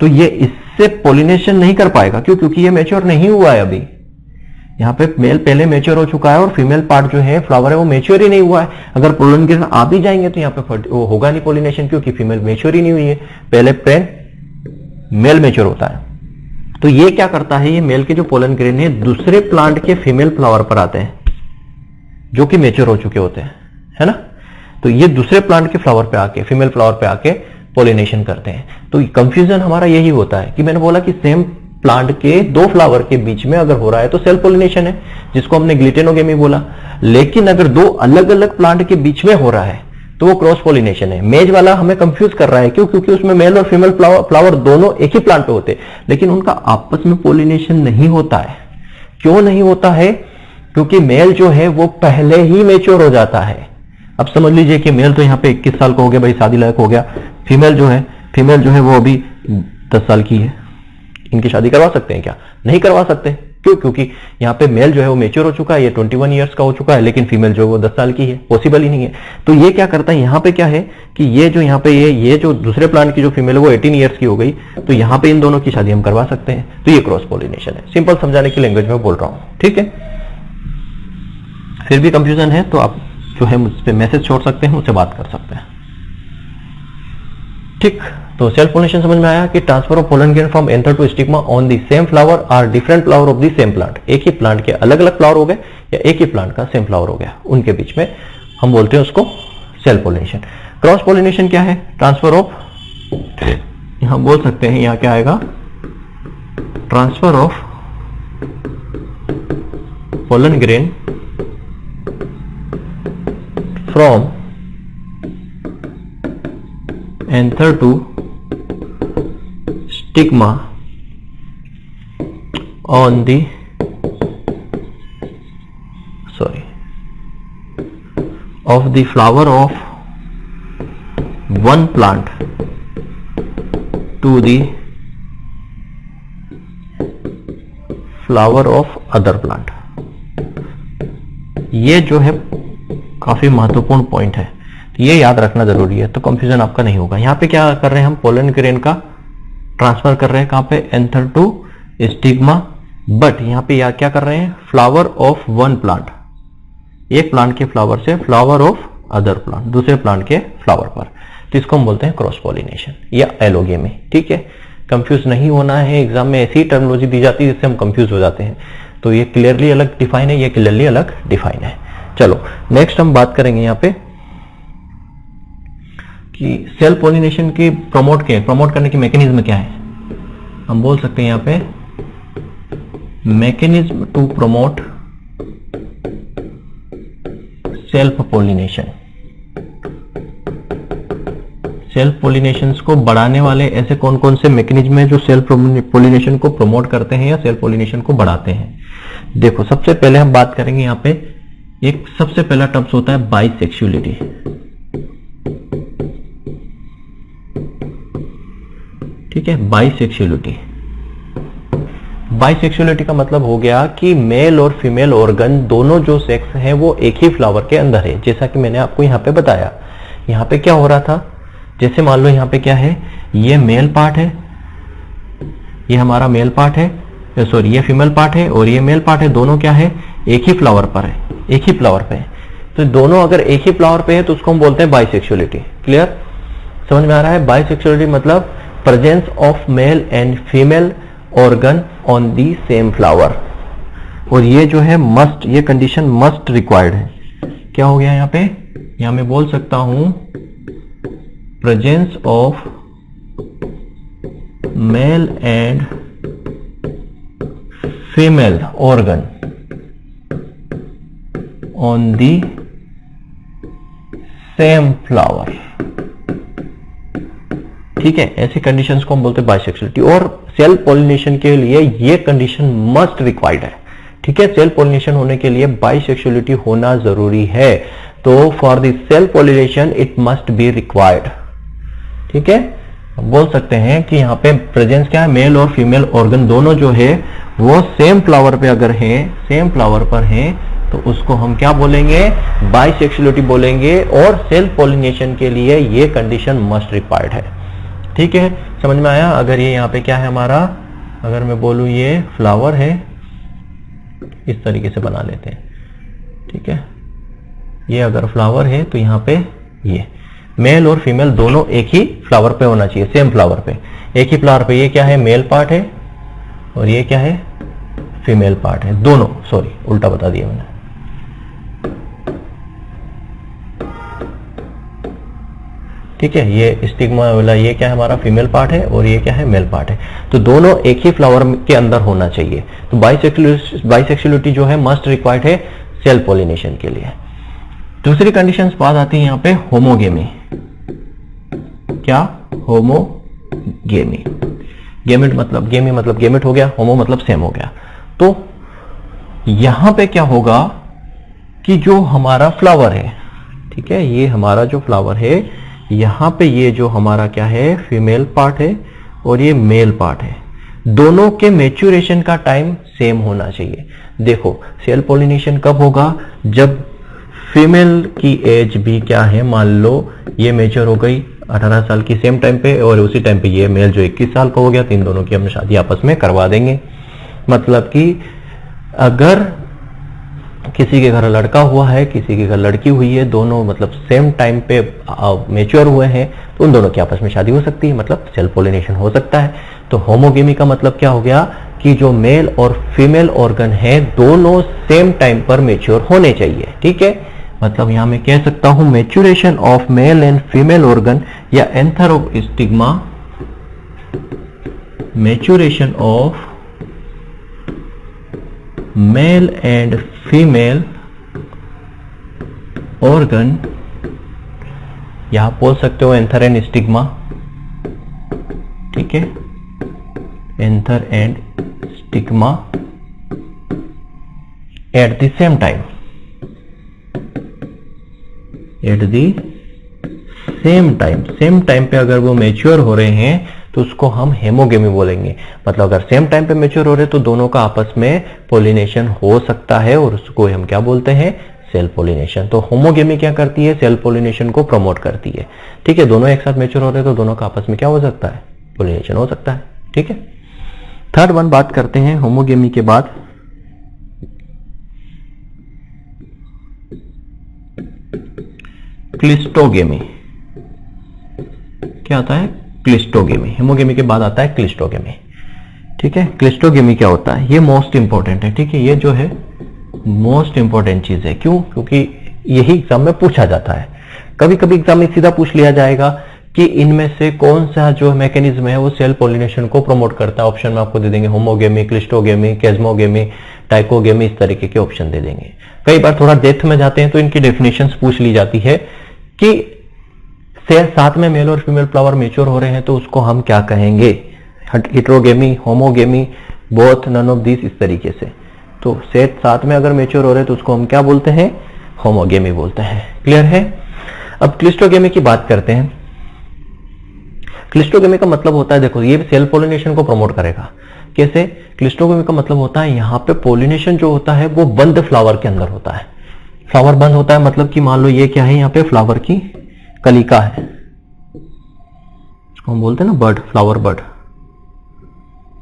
Speaker 1: तो ये इससे पोलिनेशन नहीं कर पाएगा। क्यों? क्योंकि ये मैच्योर नहीं हुआ है अभी। यहाँ पे मेल पहले मैच्योर हो चुका है और फीमेल पार्ट जो है फ्लावर है वो मैच्योर ही नहीं हुआ है। अगर पोलन ग्रेन आ भी जाएंगे तो यहाँ पे वो होगा नहीं पोलिनेशन, क्योंकि फीमेल मैच्योर ही नहीं हुई है, पहले मेल मैच्योर होता है। तो ये क्या करता है, ये मेल के जो पोलन ग्रेन है दूसरे प्लांट के फीमेल फ्लावर पर आते हैं जो कि मैच्योर हो चुके होते हैं, है ना। तो ये दूसरे प्लांट के फ्लावर पे आके, फीमेल फ्लावर पे आके पोलिनेशन करते हैं। तो कंफ्यूजन हमारा यही होता है कि मैंने बोला कि सेम प्लांट के दो फ्लावर के बीच में अगर हो रहा है तो सेल्फ पोलिनेशन है, जिसको हमने ग्लिटेनोगेमी बोला। लेकिन अगर दो अलग अलग प्लांट के बीच में हो रहा है तो वो क्रॉस पोलिनेशन है। मेज वाला हमें कंफ्यूज कर रहा है, क्यों? क्योंकि उसमें मेल और फीमेल फ्लावर दोनों एक ही प्लांट पे होते, लेकिन उनका आपस में पोलिनेशन नहीं होता है। क्यों नहीं होता है? क्योंकि मेल जो है वो पहले ही मैच्योर हो जाता है। अब समझ लीजिए कि मेल तो यहाँ पे 21 साल का हो गया, भाई शादी लायक हो गया। फीमेल जो है वो अभी 10 साल की है। इनकी शादी करवा सकते हैं क्या? नहीं करवा सकते। क्यों? क्योंकि यहाँ पे मेल जो है वो मैच्योर हो चुका है, ये 21 ईयर्स का हो चुका है, लेकिन फीमेल जो है वो 10 साल की है, पॉसिबल ही नहीं है। तो ये क्या करता है, यहाँ पे क्या है कि ये जो यहाँ पे ये जो दूसरे प्लांट की जो फीमेल है वो 18 ईयर्स की हो गई, तो यहाँ पे इन दोनों की शादी हम करवा सकते हैं। तो ये क्रॉस पोलिनेशन है। सिंपल समझाने की लैंग्वेज में बोल रहा हूं, ठीक है। फिर भी कंफ्यूजन है तो आप जो है मुझ पे मैसेज छोड़ सकते हैं, मुझसे बात कर सकते हैं, ठीक। तो सेल्फ पोलिनेशन समझ में आया कि transfer of pollen grain from anther to stigma on the same flower or different flower of the same plant. एक ही प्लांट के अलग अलग फ्लावर हो गए या एक ही प्लांट का सेम फ्लावर हो गया, उनके बीच में हम बोलते हैं उसको सेल्फ पोलिनेशन। क्रॉस पोलिनेशन क्या है? ट्रांसफर ऑफ, यहां बोल सकते हैं, यहां क्या आएगा, transfer of pollen grain from anther to stigma on the of the flower of one plant to the flower of other plant। ये जो है काफी महत्वपूर्ण पॉइंट है, ये याद रखना जरूरी है, तो कंफ्यूजन आपका नहीं होगा। यहां पे क्या कर रहे हैं हम, पोलन ग्रेन का ट्रांसफर कर रहे हैं, कहां पे, एंथर टू स्टिग्मा। बट यहां पे क्या कर रहे हैं, फ्लावर ऑफ वन प्लांट, एक प्लांट के फ्लावर से फ्लावर ऑफ अदर प्लांट, दूसरे प्लांट के फ्लावर पर। तो इसको हम बोलते हैं क्रॉस पॉलिनेशन या एलोगेमी। ठीक है, कंफ्यूज नहीं होना है, एग्जाम में ऐसी टर्मिनोलॉजी दी जाती है जिससे हम कंफ्यूज हो जाते हैं। तो ये क्लियरली अलग डिफाइन है, ये क्लियरली अलग डिफाइन है। चलो नेक्स्ट हम बात करेंगे यहाँ पे कि सेल पॉलिनेशन की प्रमोट करने की मैकेनिज्म क्या है। हम बोल सकते हैं यहाँ पे mechanism to promote self pollination. Self pollination को बढ़ाने वाले ऐसे कौन कौन से मैकेनिज्म है जो सेल्फ पॉलिनेशन को प्रमोट करते हैं या सेल्फ पॉलिनेशन को बढ़ाते हैं। देखो सबसे पहले हम बात करेंगे यहाँ पे एक सबसे पहला टर्म्स होता है बाइसेक्सुअलिटी। ठीक है, बाइसेक्सुअलिटी। बाइसेक्सुअलिटी का मतलब हो गया कि मेल और फीमेल ऑर्गन दोनों जो सेक्स हैं वो एक ही फ्लावर के अंदर है। जैसा कि मैंने आपको यहाँ पे बताया, यहाँ पे क्या हो रहा था, जैसे मान लो यहाँ पे क्या है, ये मेल पार्ट है, ये हमारा मेल पार्ट है, सॉरी ये फीमेल पार्ट है और ये मेल पार्ट है, दोनों क्या है, एक ही फ्लावर पर है, एक ही फ्लावर पे है। तो दोनों अगर एक ही फ्लावर पे है तो उसको हम बोलते हैं बाइसेक्सुअलिटी। क्लियर, समझ में आ रहा है। बाइसेक्सुअलिटी मतलब presence of male and female organ on the same flower. और ये जो है मस्ट, ये कंडीशन मस्ट रिक्वायर्ड है। क्या हो गया यहाँ पे, यहाँ मैं बोल सकता हूं presence of male and female organ on the same flower. ठीक है, ऐसी कंडीशंस को हम बोलते हैं बाइसेक्सुअलिटी। और सेल पॉलिनेशन के लिए ये कंडीशन मस्ट रिक्वायर्ड है। ठीक है, सेल पॉलिनेशन होने के लिए बाइसेक्सुअलिटी होना जरूरी है। तो for the self pollination it must be required. ठीक है, बोल सकते हैं कि यहाँ पे प्रेजेंस क्या है, मेल और फीमेल ऑर्गन दोनों जो है वो सेम फ्लावर पे अगर है, सेम फ्लावर पर है, तो उसको हम क्या बोलेंगे, बाइसेक्सुअलिटी बोलेंगे। और सेल पॉलिनेशन के लिए ये कंडीशन मस्ट रिक्वायर्ड है। ठीक है, समझ में आया। अगर ये यहाँ पे क्या है हमारा, अगर मैं बोलूं ये फ्लावर है, इस तरीके से बना लेते हैं। ठीक है, ये अगर फ्लावर है तो यहाँ पे ये मेल और फीमेल दोनों एक ही फ्लावर पे होना चाहिए, सेम फ्लावर पे, एक ही फ्लावर पे। ये क्या है, मेल पार्ट है और ये क्या है, फीमेल पार्ट है, दोनों, सॉरी उल्टा बता दिया मैंने। ठीक है, ये स्टिग्मा वाला ये क्या है हमारा, फीमेल पार्ट है और ये क्या है, मेल पार्ट है। तो दोनों एक ही फ्लावर के अंदर होना चाहिए। तो बाइसेक्सुअलिटी जो है मस्ट रिक्वायर्ड है सेल पॉलिनेशन के लिए। दूसरी कंडीशंस बात आती है यहाँ पे होमोगेमी। क्या, होमोगेमी। गेमेट मतलब, गेमी मतलब गेमेट हो गया, होमो मतलब सेम हो गया। तो यहां पे क्या होगा कि जो हमारा फ्लावर है, ठीक है, ये हमारा जो फ्लावर है, यहां पे ये जो हमारा क्या है, फीमेल पार्ट है और ये मेल पार्ट है, दोनों के मैच्योरेशन का टाइम सेम होना चाहिए। देखो सेल पॉलिनेशन कब होगा, जब फीमेल की एज भी क्या है, मान लो ये मेच्योर हो गई 18 साल की सेम टाइम पे, और उसी टाइम पे ये मेल जो 21 साल का हो गया, तो इन दोनों की हम शादी आपस में करवा देंगे। मतलब कि अगर किसी के घर लड़का हुआ है, किसी के घर लड़की हुई है, दोनों मतलब सेम टाइम पे मेच्योर हुए हैं, तो उन दोनों की आपस में शादी हो सकती है, मतलब सेल पॉलिनेशन हो सकता है। तो होमोगेमी का मतलब क्या हो गया कि जो मेल और फीमेल ऑर्गन है दोनों सेम टाइम पर मेच्योर होने चाहिए। ठीक है, मतलब यहां मैं कह सकता हूं maturation of male and female organ या anther stigma, maturation of male and female organ, यहां बोल सकते हो एंथर एंड स्टिग्मा। ठीक है, anther and stigma at the same time, at the same time पे अगर वो मैच्योर हो रहे हैं तो उसको हम हेमोगेमी बोलेंगे। मतलब अगर सेम टाइम पे मैच्योर हो रहे तो दोनों का आपस में पॉलिनेशन हो सकता है और उसको हम क्या बोलते हैं, सेल पॉलिनेशन। तो होमोगेमी क्या करती है, सेल पॉलिनेशन को प्रमोट करती है। ठीक है, दोनों एक साथ मैच्योर हो रहे तो दोनों का आपस में क्या हो सकता है, पॉलिनेशन हो सकता है। ठीक है, थर्ड वन बात करते हैं होमोगेमी के बाद, क्लिस्टोगेमी। क्या आता है, क्लिस्टोगेमी। हेमोगेमी के बाद आता है क्लिस्टोगेमी। ठीक है, क्लिस्टोगेमी क्या होता है, ये मोस्ट इंपॉर्टेंट है। ठीक है, ये जो है मोस्ट इंपॉर्टेंट चीज है। क्यों? क्योंकि यही एग्जाम में पूछा जाता है। कभी कभी एग्जाम में सीधा पूछ लिया जाएगा कि इनमें से कौन सा जो मैकेनिज्म है वो सेल पॉलिनेशन को प्रमोट करता है। ऑप्शन में आपको दे देंगे होमोगेमी, क्लिस्टोगेमी, केज्मोगेमी, टाइकोगेमी, इस तरीके के ऑप्शन दे देंगे। कई बार थोड़ा डेप्थ में जाते हैं तो इनकी डेफिनेशंस पूछ ली जाती है कि सेल साथ में मेल और फीमेल फ्लावर मेच्योर हो रहे हैं तो उसको हम क्या कहेंगे, heterogamy, homogamy, both, none of this, इस तरीके से। तो सेट साथ में अगर मेच्योर हो रहे हैं तो उसको हम क्या बोलते हैं, होमोगेमी बोलते हैं। क्लियर है? अब क्लिस्टोगेमी की बात करते हैं। क्लिस्टोगेमी का मतलब होता है, देखो ये सेल पोलिनेशन को प्रमोट करेगा। कैसे? क्लिस्टोगेमी का मतलब होता है यहाँ पे पोलिनेशन जो होता है वो बंद फ्लावर के अंदर होता है। फ्लावर बंद होता है मतलब कि मान लो ये क्या है, यहाँ पे फ्लावर की कलिका है, हम बोलते हैं ना बर्ड, फ्लावर बर्ड।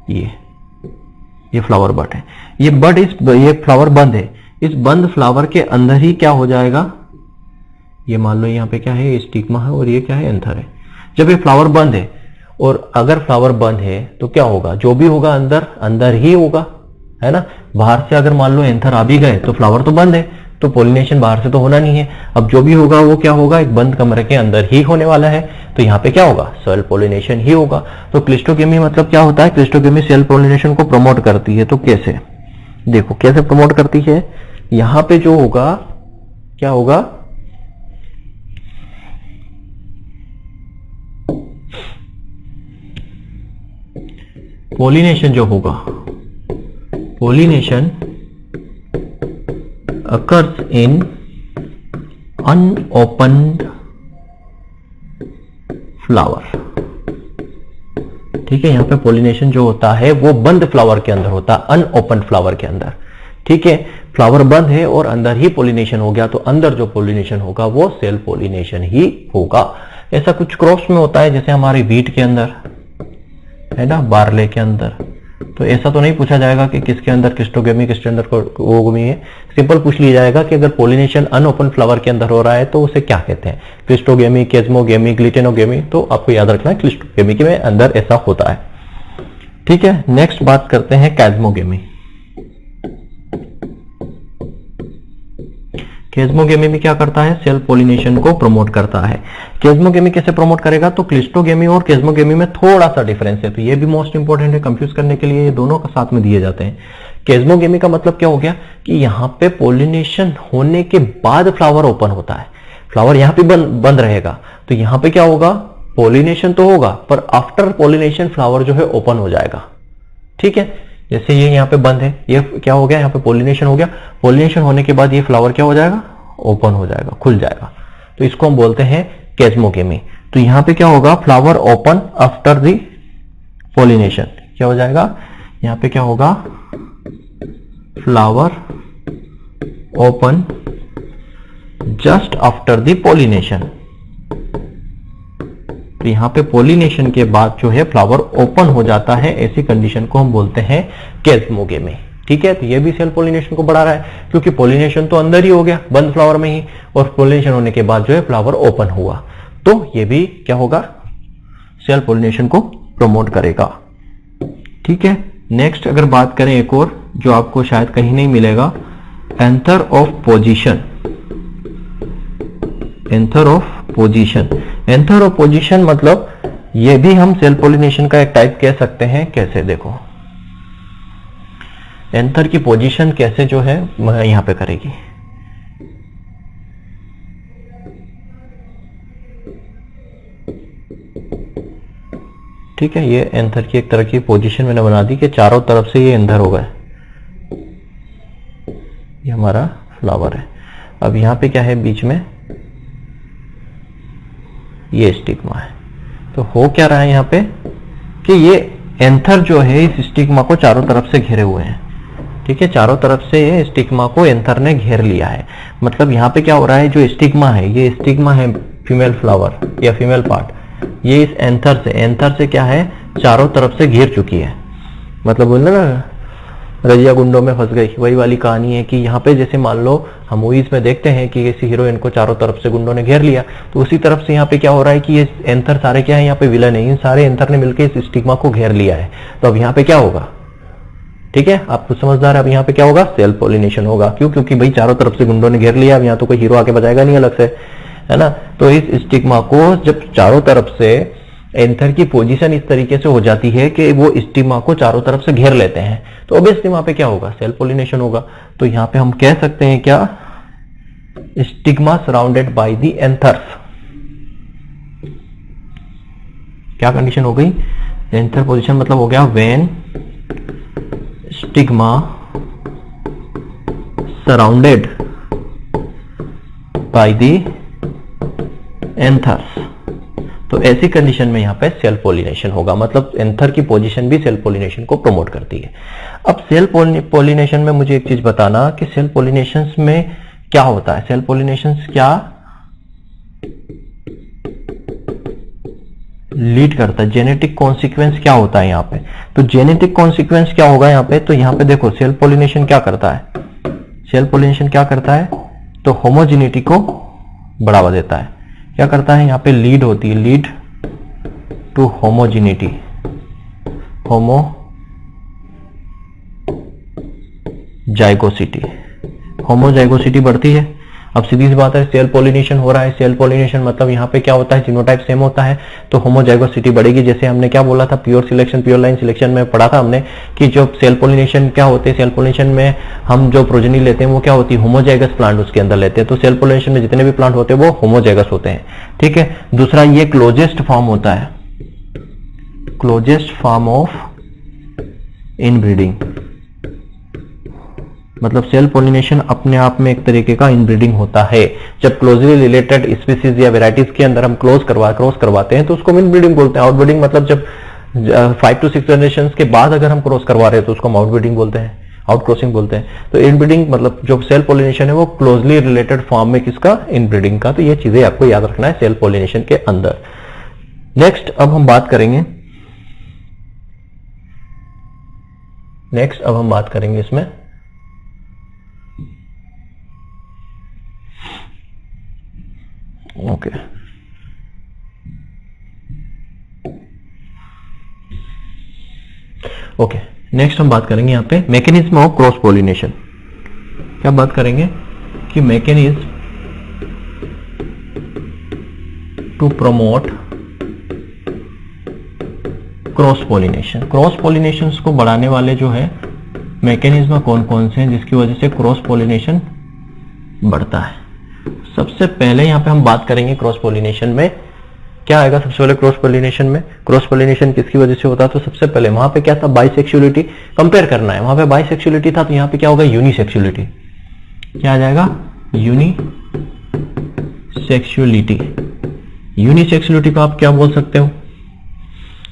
Speaker 1: ये फ्लावर बर्ड है, ये बर्ड ये फ्लावर बंद है। इस बंद फ्लावर के अंदर ही क्या हो जाएगा, ये मान लो यहाँ पे क्या है, स्टिग्मा है और ये क्या है, एंथर है। जब ये फ्लावर बंद है और अगर फ्लावर बंद है तो क्या होगा, जो भी होगा अंदर अंदर ही होगा, है ना। बाहर से अगर मान लो एंथर आ भी गए तो फ्लावर तो बंद है, तो पोलिनेशन बाहर से तो होना नहीं है। अब जो भी होगा वो क्या होगा, एक बंद कमरे के अंदर ही होने वाला है। तो यहाँ पे क्या होगा, सेल पोलिनेशन ही होगा। तो क्लिस्टोगेमी मतलब क्या होता है, क्लिस्टोगेमी सेल पोलिनेशन को प्रमोट करती है। तो कैसे, देखो कैसे प्रमोट करती है। यहां पे जो होगा क्या होगा, पोलिनेशन जो होगा, pollination occurs in unopened flower। ठीक है, यहां पे पोलिनेशन जो होता है वो बंद फ्लावर के अंदर होता है, अनओपन फ्लावर के अंदर। ठीक है, फ्लावर बंद है और अंदर ही पोलिनेशन हो गया, तो अंदर जो पोलिनेशन होगा वो सेल पोलिनेशन ही होगा। ऐसा कुछ क्रॉप्स में होता है, जैसे हमारे व्हीट के अंदर है ना, बार्ले के अंदर। तो ऐसा तो नहीं पूछा जाएगा कि किसके अंदर क्लिस्टोगेमी, किसके अंदर क्लिस्टोगेमी है। सिंपल पूछ लिया जाएगा कि अगर पोलिनेशन अनओपन फ्लावर के अंदर हो रहा है तो उसे क्या कहते हैं, क्लिस्टोगेमी, केज्मोगेमी, ग्लिटेनोगेमी। तो आपको याद रखना है क्लिस्टोगेमी के अंदर ऐसा होता है। ठीक है, नेक्स्ट बात करते हैं केज्मोगेमी। केज्मोगेमी में क्या करता है, सेल पोलिनेशन को प्रमोट करता है। केज्मोगेमी कैसे प्रमोट करेगा, तो क्लिस्टोगेमी और केज्मोगेमी में थोड़ा सा डिफरेंस है, तो ये भी मोस्ट इंपॉर्टेंट है, कंफ्यूज करने के लिए ये दोनों का साथ में दिए जाते हैं। केज्मोगेमी का मतलब क्या हो गया कि यहाँ पे पोलिनेशन होने के बाद फ्लावर ओपन होता है, फ्लावर यहाँ पे बंद रहेगा। तो यहाँ पे क्या होगा, पोलिनेशन तो होगा पर आफ्टर पोलिनेशन फ्लावर जो है ओपन हो जाएगा। ठीक है, जैसे ये यहाँ पे बंद है, ये क्या हो गया, यहाँ पे पोलिनेशन हो गया। पोलिनेशन होने के बाद ये फ्लावर क्या हो जाएगा, ओपन हो जाएगा, खुल जाएगा। तो इसको हम बोलते हैं केज्मोगेमी। तो यहाँ पे क्या होगा, flower open after the pollination, क्या हो जाएगा, यहाँ पे क्या होगा, flower open just after the pollination. तो यहां पे पोलिनेशन के बाद जो है फ्लावर ओपन हो जाता है, ऐसी कंडीशन को हम बोलते हैं केज्मोगेमी। ठीक है, तो ये भी सेल पोलिनेशन को बढ़ा रहा है, क्योंकि पोलिनेशन तो अंदर ही हो गया बंद फ्लावर में ही, और पोलिनेशन होने के बाद जो है फ्लावर ओपन हुआ, तो ये भी क्या होगा, सेल पोलिनेशन को प्रमोट करेगा। ठीक है, नेक्स्ट अगर बात करें एक और जो आपको शायद कहीं नहीं मिलेगा, anther of position. Anther of position, anther of position मतलब ये भी हम सेल पोलिनेशन का एक टाइप कह सकते हैं। कैसे, देखो एंथर की पोजीशन कैसे जो है यहां पे करेगी। ठीक है, ये एंथर की एक तरह की पोजीशन मैंने बना दी कि चारों तरफ से ये एंथर होगा, ये हमारा फ्लावर है। अब यहां पे क्या है, बीच में ये स्टिग्मा है। तो हो क्या रहा है यहाँ पे कि ये एंथर जो है इस स्टिग्मा को चारों तरफ से घेरे हुए हैं। ठीक है, चारों तरफ से ये स्टिग्मा को एंथर ने घेर लिया है। मतलब यहाँ पे क्या हो रहा है, जो स्टिग्मा है, ये स्टिग्मा है फीमेल फ्लावर या फीमेल पार्ट, ये इस एंथर से क्या है, चारों तरफ से घेर चुकी है। मतलब बोलना ना, रजिया गुंडों में फंस गई, वही वाली कहानी है कि यहाँ पे जैसे मान लो हम मूवीज में देखते हैं कि किसी हीरोइन को चारों तरफ से गुंडों ने घेर लिया, तो उसी तरफ से यहाँ पे क्या हो रहा है कि ये एंथर सारे क्या है, यहाँ पे विलन है, इन सारे एंथर ने मिलकर इस स्टिग्मा को घेर लिया है। तो अब यहाँ पे क्या होगा, ठीक है, आप कुछ समझदार है, अब यहाँ पे क्या होगा, सेल्फ पॉलिनेशन होगा। क्यों? क्योंकि भाई चारों तरफ से गुंडों ने घेर लिया, अब यहाँ तो कोई हीरो आके बजाएगा नहीं अलग से, है ना। तो इस स्टिग्मा को जब चारों तरफ से एंथर की पोजीशन इस तरीके से हो जाती है कि वो स्टिग्मा को चारों तरफ से घेर लेते हैं, तो ऑब्वियसली वहां पे क्या होगा, सेल्फ पॉलिनेशन होगा। तो यहां पे हम कह सकते हैं क्या, stigma surrounded by the anthers. क्या कंडीशन हो गई, एंथर पोजीशन मतलब हो गया when stigma surrounded by the anthers. तो ऐसी कंडीशन में यहां पे सेल्फ पॉलिनेशन होगा, मतलब एंथर की पोजीशन भी सेल्फ पॉलिनेशन को प्रमोट करती है। अब सेल्फ पॉलिनेशन में मुझे एक चीज बताना कि सेल्फ पॉलिनेशन में क्या होता है, सेल्फ पॉलिनेशन क्या लीड करता है, जेनेटिक कॉन्सिक्वेंस क्या होता है यहाँ पे। तो जेनेटिक कॉन्सिक्वेंस क्या होगा यहाँ पे, तो यहाँ पे देखो सेल्फ पॉलिनेशन क्या करता है, सेल्फ पॉलिनेशन क्या करता है, तो होमोजेनिटी को बढ़ावा देता है। क्या करता है, यहाँ पे लीड होती है, lead to homogeneity, homozygosity, homozygosity बढ़ती है। अब सीधी सी बात है, सेल पॉलिनेशन हो रहा है, सेल पॉलिनेशन मतलब यहाँ पे क्या होता है, जीनोटाइप सेम होता है तो होमोजाइगोसिटी बढ़ेगी। जैसे हमने क्या बोला था, pure selection, pure line selection में पढ़ा था हमने कि जो सेल पॉलिनेशन क्या होते हैं, सेल पॉलिनेशन में हम जो प्रोजेनी लेते हैं वो क्या होती है, होमोजाइगस प्लांट उसके अंदर लेते हैं। तो सेल पॉलिनेशन में जितने भी प्लांट होते हैं वो होमोजाइगस होते हैं, ठीक है। दूसरा ये क्लोजेस्ट फॉर्म होता है, क्लोजेस्ट फॉर्म ऑफ इनब्रीडिंग, मतलब सेल पॉलिनेशन अपने आप में एक तरीके का इनब्रीडिंग होता है। जब क्लोजली रिलेटेड स्पीसीज या वेराइटीज के अंदर हम क्रॉस करवाते हैं तो उसको इनब्रीडिंग बोलते हैं। आउटब्रीडिंग मतलब जब 5 to 6 जनरेशन के बाद अगर हम क्रॉस करवा रहे हैं तो उसको हम आउटब्रीडिंग बोलते हैं, आउट क्रॉसिंग बोलते हैं। तो इनब्रीडिंग मतलब जो सेल पॉलिनेशन है वो क्लोजली रिलेटेड फॉर्म में किसका, इनब्रीडिंग का। तो ये चीजें आपको याद रखना है सेल पॉलिनेशन के अंदर। नेक्स्ट अब हम बात करेंगे इसमें ओके नेक्स्ट हम बात करेंगे यहाँ पे मैकेनिज्म ऑफ क्रॉस पॉलिनेशन। क्या बात करेंगे कि mechanism to promote cross pollination. Cross pollination को बढ़ाने वाले जो है मैकेनिज्म कौन कौन से हैं जिसकी वजह से क्रॉस पॉलिनेशन बढ़ता है। सबसे पहले यहां पे हम बात करेंगे क्रॉस पॉलिनेशन में क्या आएगा। सबसे पहले क्रॉस पॉलिनेशन में, क्रॉस पॉलिनेशन किसकी वजह से होता है, तो सबसे पहले वहां पे क्या था, बाइसेक्सुअलिटी कंपेयर करना है। वहां पे बाइसेक्सुअलिटी था तो यहां पे क्या होगा, यूनिसेक्सुअलिटी। क्या आ जाएगा, यूनिसेक्सुअलिटी। यूनिसेक्सुअलिटी को आप क्या बोल सकते हो,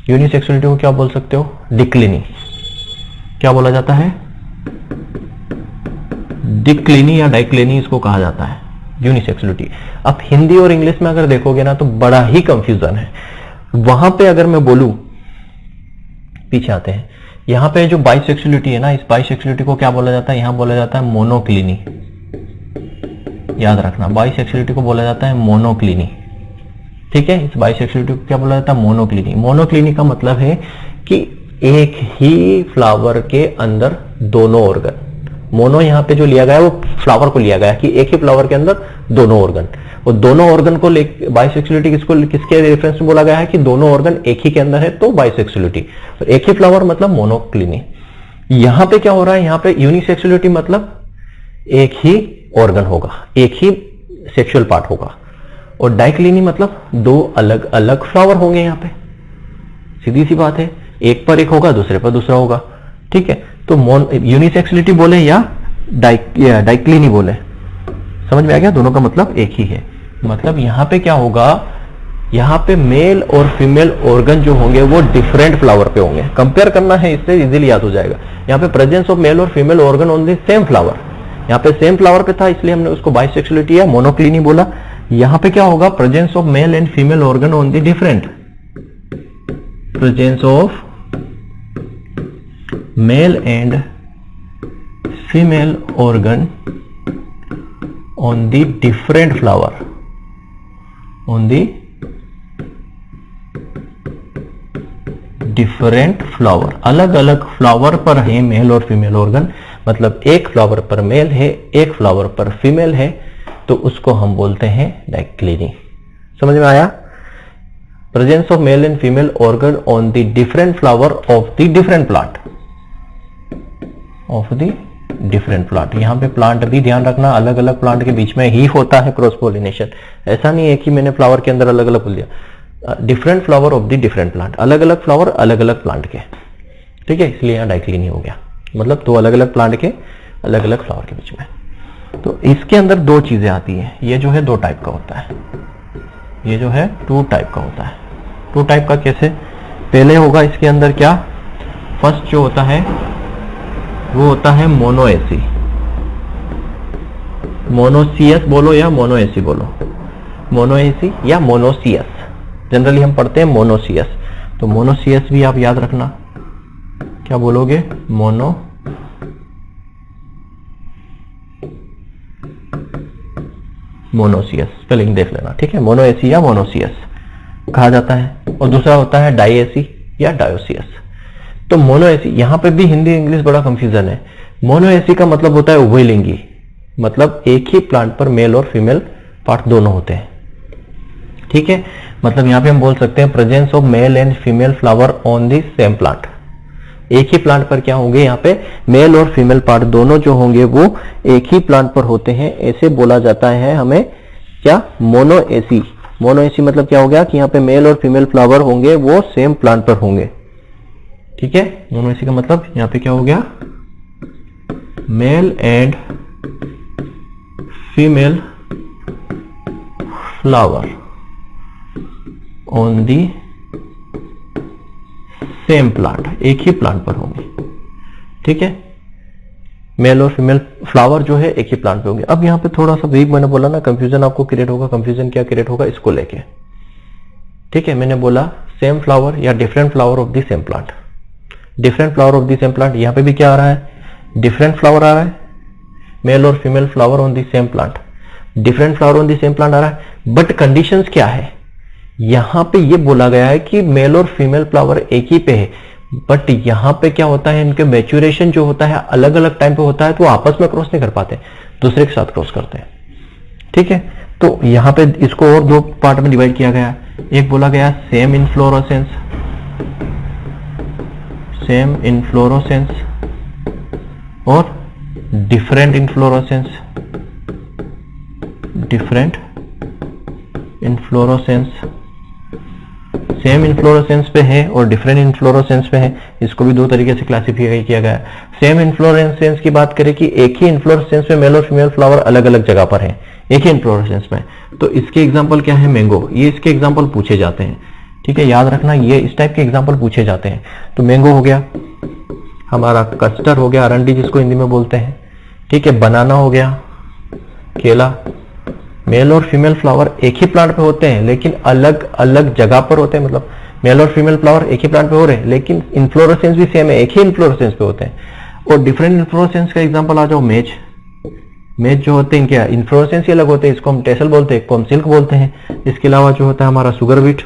Speaker 1: यूनिसेक्सुअलिटी को क्या बोल सकते हो, डिक्लिनी। क्या बोला जाता है, डिक्लिनी या डाइक्लिनी इसको कहा जाता है, यूनिसेक्सुअलिटी। अब हिंदी और इंग्लिश में अगर देखोगे ना तो बड़ा ही कंफ्यूजन है। वहां पे अगर मैं बोलूं, पीछे आते हैं, यहां पे जो बाइसेक्सुअलिटी है ना, इस बाइसेक्सुअलिटी को क्या बोला जाता है, यहां बोला जाता है मोनोक्लिनी। याद रखना, बाइसेक्सुअलिटी को बोला जाता है मोनोक्लिनी, ठीक है। इस बाइसेक्सुअलिटी को क्या बोला जाता है, मोनोक्लिनी। मोनोक्लिनी का मतलब है कि एक ही फ्लावर के अंदर दोनों ऑर्गन, मोनो यहां पे जो लिया गया है वो फ्लावर को लिया गया कि एक ही फ्लावर के अंदर दोनों ऑर्गन, वो दोनों ऑर्गन को बाइसेक्सुअलिटी किसके रेफरेंस में बोला गया है कि दोनों ऑर्गन एक ही के अंदर है तो बाइसेक्सुअलिटी। तो एक ही फ्लावर मतलब मोनोक्लिनी। यहां पे क्या हो रहा है, यहां पे यूनिसेक्सुअलिटी मतलब एक ही ऑर्गन होगा, एक ही सेक्सुअल पार्ट होगा। और डाइक्लिनी मतलब दो अलग अलग फ्लावर होंगे। यहां पे सीधी सी बात है, एक पर एक होगा, दूसरे पर दूसरा होगा, ठीक है। तो यूनिसेक्सुअलिटी बोले या डाइक्लिनी बोले, समझ में आ गया, दोनों का मतलब एक ही है। मतलब यहां पे क्या होगा, यहां पे मेल और फीमेल ऑर्गन जो होंगे वो डिफरेंट फ्लावर पे होंगे। कंपेयर करना है, इससे इजीली याद हो जाएगा। यहां पे प्रेजेंस ऑफ मेल और female organ on the same flower, यहां पे सेम फ्लावर पे था इसलिए हमने उसको बाइसेक्सुअलिटी या मोनोक्लिनी बोला। यहां पे क्या होगा, presence of male and female organ on the different, presence of male and female organ on the different flower, on the different flower, अलग अलग फ्लावर पर है मेल और फीमेल ऑर्गन, मतलब एक फ्लावर पर मेल है, एक फ्लावर पर फीमेल है, तो उसको हम बोलते हैं डाइक्लिनी। समझ में आया? Presence of male and female organ on the different flower of the different plant, of the different plant. यहां पे प्लांट भी ध्यान रखना, अलग अलग प्लांट के बीच में ही होता है क्रॉस पोलिनेशन, ऐसा नहीं है कि मैंने फ्लावर के अंदर अलग अलग बोल दिया। Different flower of the different plant, अलग अलग फ्लावर अलग अलग प्लांट के, ठीक है, इसलिए यहां डाइक्लिनी हो गया, मतलब दो अलग अलग प्लांट के अलग अलग फ्लावर के बीच में। तो इसके अंदर दो चीजें आती है, ये जो है दो टाइप का होता है, ये जो है टू टाइप का होता है। टू टाइप का कैसे? पहले होगा इसके अंदर क्या, फर्स्ट जो होता है वो होता है मोनोएसी, मोनोसियस बोलो या मोनोएसी बोलो, मोनोएसी या मोनोसियस, जनरली हम पढ़ते हैं मोनोसियस, तो मोनोसियस भी आप याद रखना, क्या बोलोगे? मोनोसियस, स्पेलिंग देख लेना, ठीक है, मोनोएसी या मोनोसियस कहा जाता है। और दूसरा होता है डाइएसी या डायोसियस। तो मोनोएसी, यहां पे भी हिंदी इंग्लिश बड़ा कंफ्यूजन है। मोनोएसी का मतलब होता है उभयलिंगी, मतलब एक ही प्लांट पर मेल और फीमेल पार्ट दोनों होते हैं, ठीक है, मतलब यहां पे हम बोल सकते हैं presence of male and female flower on the same plant. एक ही प्लांट पर क्या होंगे, यहाँ पे मेल और फीमेल पार्ट दोनों जो होंगे वो एक ही प्लांट पर होते हैं, ऐसे बोला जाता है हमें क्या, मोनोएसी। मोनोएसी मतलब क्या हो गया कि यहाँ पे मेल और फीमेल फ्लावर होंगे वो सेम प्लांट पर होंगे, ठीक है। मोनोएसी का मतलब यहाँ पे क्या हो गया, mail and female flower on the same plant, एक ही प्लांट पर होंगे, ठीक है, मेल और फीमेल फ्लावर जो है एक ही प्लांट पे होंगे। अब यहां पे थोड़ा सा वही मैंने बोला ना, कंफ्यूजन आपको क्रिएट होगा। कंफ्यूजन क्या क्रिएट होगा इसको लेके, ठीक है, मैंने बोला सेम फ्लावर या different flower of the same plant. Different flower of the same plant, यहां पे भी क्या आ रहा है, डिफरेंट फ्लावर आ रहा है, मेल और female flower on the same plant, different flower on the same plant आ रहा है। बट कंडीशंस क्या है, यहां पे ये बोला गया है कि मेल और फीमेल फ्लावर एक ही पे है, बट यहां पे क्या होता है, इनके मैच्योरेशन जो होता है अलग अलग टाइम पे होता है, तो आपस में क्रॉस नहीं कर पाते, दूसरे के साथ क्रॉस करते हैं, ठीक है। तो यहां पे इसको और दो पार्ट में डिवाइड किया गया, एक बोला गया सेम इनफ्लोरोसेंस, सेम इनफ्लोरोसेंस और different inflorescence, different inflorescence. Same inflorescence पे है और डिफरेंट इनफ्लोरोसेंस पे है, इसको भी दो तरीके से क्लासिफाई किया गया है। सेम इनफ्लोरोसेंस की बात करें कि एक ही इनफ्लोरोसेंस में मेल और फीमेल फ्लावर अलग अलग जगह पर है, एक ही इनफ्लोरोसेंस में, तो इसके एग्जांपल क्या है, मैंगो, ये इसके एग्जांपल पूछे जाते हैं, ठीक है, याद रखना ये इस टाइप के एग्जांपल पूछे जाते हैं। तो मैंगो हो गया हमारा, कस्टर्ड हो गया, अरंडी जिसको हिंदी में बोलते हैं, ठीक है, बनाना हो गया, केला। मेल और फीमेल फ्लावर एक ही प्लांट पे होते हैं लेकिन अलग अलग जगह पर होते हैं, मतलब मेल और फीमेल फ्लावर एक ही प्लांट पे हो रहे हैं लेकिन इन्फ्लोरेसेंस भी सेम है, एक ही इन्फ्लोरेसेंस पे होते हैं। और डिफरेंट इन्फ्लोरेसेंस का एग्जांपल आ जाओ, मेज। मेज जो होते हैं क्या, इन्फ्लोरेसेंस ही अलग होते हैं, इसको हम टेसल बोलते हैं, इसको हम सिल्क बोलते हैं। इसके अलावा जो होता है हमारा शुगर बीट,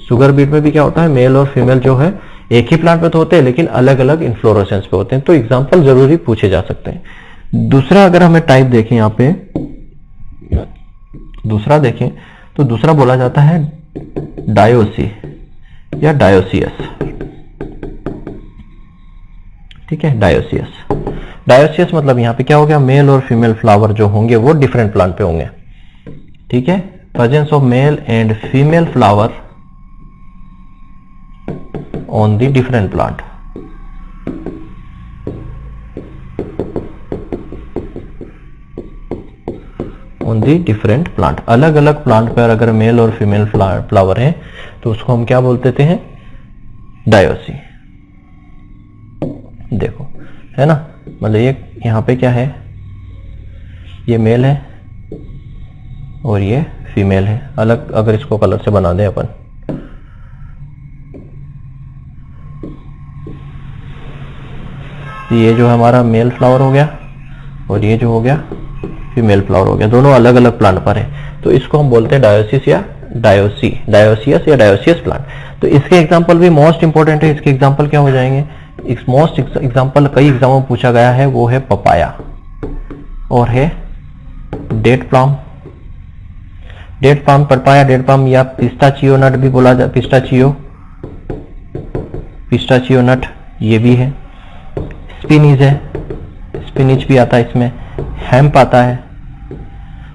Speaker 1: शुगर बीट में भी क्या होता है, मेल और फीमेल जो है एक ही प्लांट पे तो होते हैं लेकिन अलग अलग इन्फ्लोरेसेंस पे होते हैं, तो एग्जाम्पल जरूरी पूछे जा सकते हैं। दूसरा अगर हमें टाइप देखें, यहाँ पे दूसरा देखें तो दूसरा बोला जाता है डायोसी या डायोसियस, ठीक है, डायोसियस। डायोसियस मतलब यहां पे क्या हो गया, मेल और फीमेल फ्लावर जो होंगे वो डिफरेंट प्लांट पे होंगे, ठीक है, presence of male and female flower on the different plant. On the different plant, अलग अलग प्लांट पर अगर मेल और फीमेल फ्लावर है तो उसको हम क्या बोलते थे, डायोसी। देखो है ना, मतलब ये यहां पे क्या है, ये मेल है और ये फीमेल है, अलग अगर इसको कलर से बना दें अपन, ये जो हमारा मेल फ्लावर हो गया और ये जो हो गया फीमेल फ्लावर हो गया, दोनों अलग अलग प्लांट पर है, तो इसको हम बोलते हैं डायोसिस या डायोसियस या डायोसियस प्लांट। तो इसके एग्जांपल भी मोस्ट इंपोर्टेंट है। इसके एग्जांपल क्या हो जाएंगे, मोस्ट एग्जांपल कई एग्जाम में पूछा गया है, वो है पपाया और है date plum. Date plum, papaya, date plum या पिस्ताचियो नट भी बोला जाता, पिस्ताचियो नट ये भी है। स्पिनिच है, स्पिनिच भी आता है इसमें, हेम्प आता है।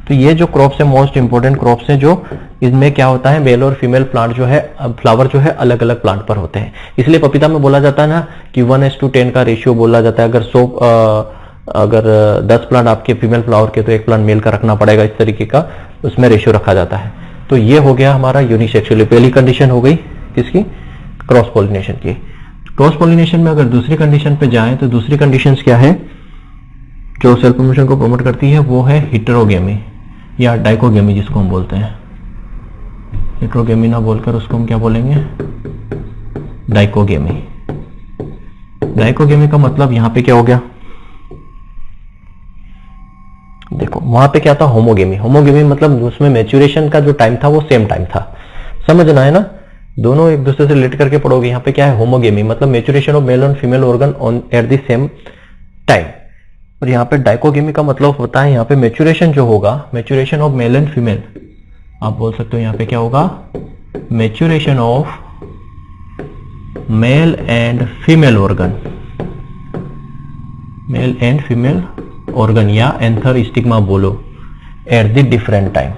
Speaker 1: तो ये जो क्रॉप्स है मोस्ट इंपोर्टेंट क्रॉप्स हैं, जो इनमें क्या होता है मेल और फीमेल प्लांट जो है फ्लावर जो है अलग अलग प्लांट पर होते हैं। इसलिए पपीता में बोला जाता है ना कि 1:10 का रेशियो बोला जाता है। अगर 10 प्लांट आपके फीमेल फ्लावर के तो 1 प्लांट मेल का रखना पड़ेगा, इस तरीके का उसमें रेशियो रखा जाता है। तो ये हो गया हमारा यूनिसेक्सुअली, पहली कंडीशन हो गई किसकी, क्रॉस पॉलिनेशन की। क्रॉस पॉलिनेशन में अगर दूसरी कंडीशन पे जाएं तो दूसरी कंडीशन क्या है जो सेल प्रमोशन को प्रमोट करती है, वो है हिटेरोगेमी या डाइकोगेमी जिसको हम बोलते हैं। हेटेरोगेमी ना बोलकर उसको हम क्या बोलेंगे, डाइकोगेमी। डाइकोगेमी का मतलब यहां पे क्या हो गया, देखो वहां पे क्या था, होमोगेमी। होमोगेमी मतलब उसमें मैच्योरेशन का जो टाइम था वो सेम टाइम था, समझना है ना, दोनों एक दूसरे से रिलेट करके पढ़ोगे। यहाँ पे क्या है, होमोगेमी मतलब maturation of male and female organ on eight the same time. और यहाँ पे डाइकोगेमी का मतलब होता है यहाँ पे मैच्योरेशन जो होगा, maturation of male and female, आप बोल सकते हो यहाँ पे क्या होगा, maturation of male and female organ, mail and female organ या एंथर स्टिग्मा बोलो, at the different time,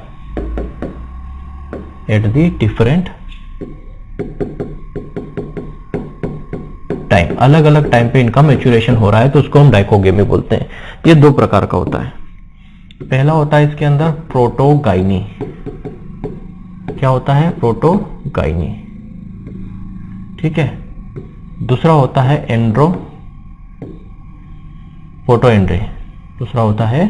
Speaker 1: at the different time, अलग अलग टाइम पे इनका मैच्योरेशन हो रहा है, तो उसको हम डाइकोगेमी बोलते हैं। ये 2 प्रकार का होता है। पहला होता है इसके अंदर प्रोटोगाइनी। क्या होता है, प्रोटोगाइनी, ठीक है। दूसरा होता है एंड्रो फोटोएंड्री, दूसरा होता है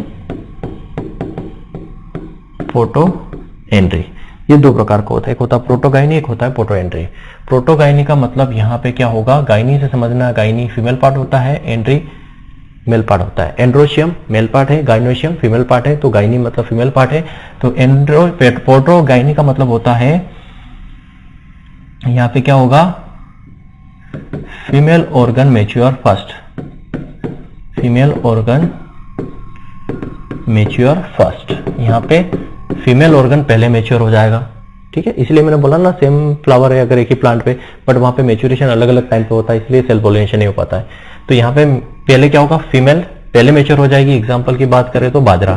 Speaker 1: फोटोएंड्री। ये 2 प्रकार का होता है, एक होता है प्रोटोगाइनी, एक होता है फोटोएंड्री। प्रोटोगाइनी का मतलब यहाँ पे क्या होगा, गाइनी से समझना, गाइनी फीमेल पार्ट होता है, एंड्री मेल पार्ट होता है। एंड्रोशियम मेल पार्ट है, गाइनोशियम फीमेल पार्ट है, तो गाइनी मतलब फीमेल पार्ट है। तो प्रोटोगाइनी का मतलब होता है यहाँ पे क्या होगा, female organ mature first, female organ mature first. यहाँ पे फीमेल ऑर्गन पहले मैच्योर हो जाएगा, ठीक है। इसलिए मैंने बोला ना सेम फ्लावर है अगर एक ही प्लांट पे, बट वहां पे मैच्योरेशन अलग अलग टाइम पे होता है, इसलिए सेल पॉलिनेशन नहीं हो पाता है। तो यहाँ पे पहले क्या होगा, फीमेल पहले मैच्योर हो जाएगी। एग्जांपल की बात करें तो बाजरा,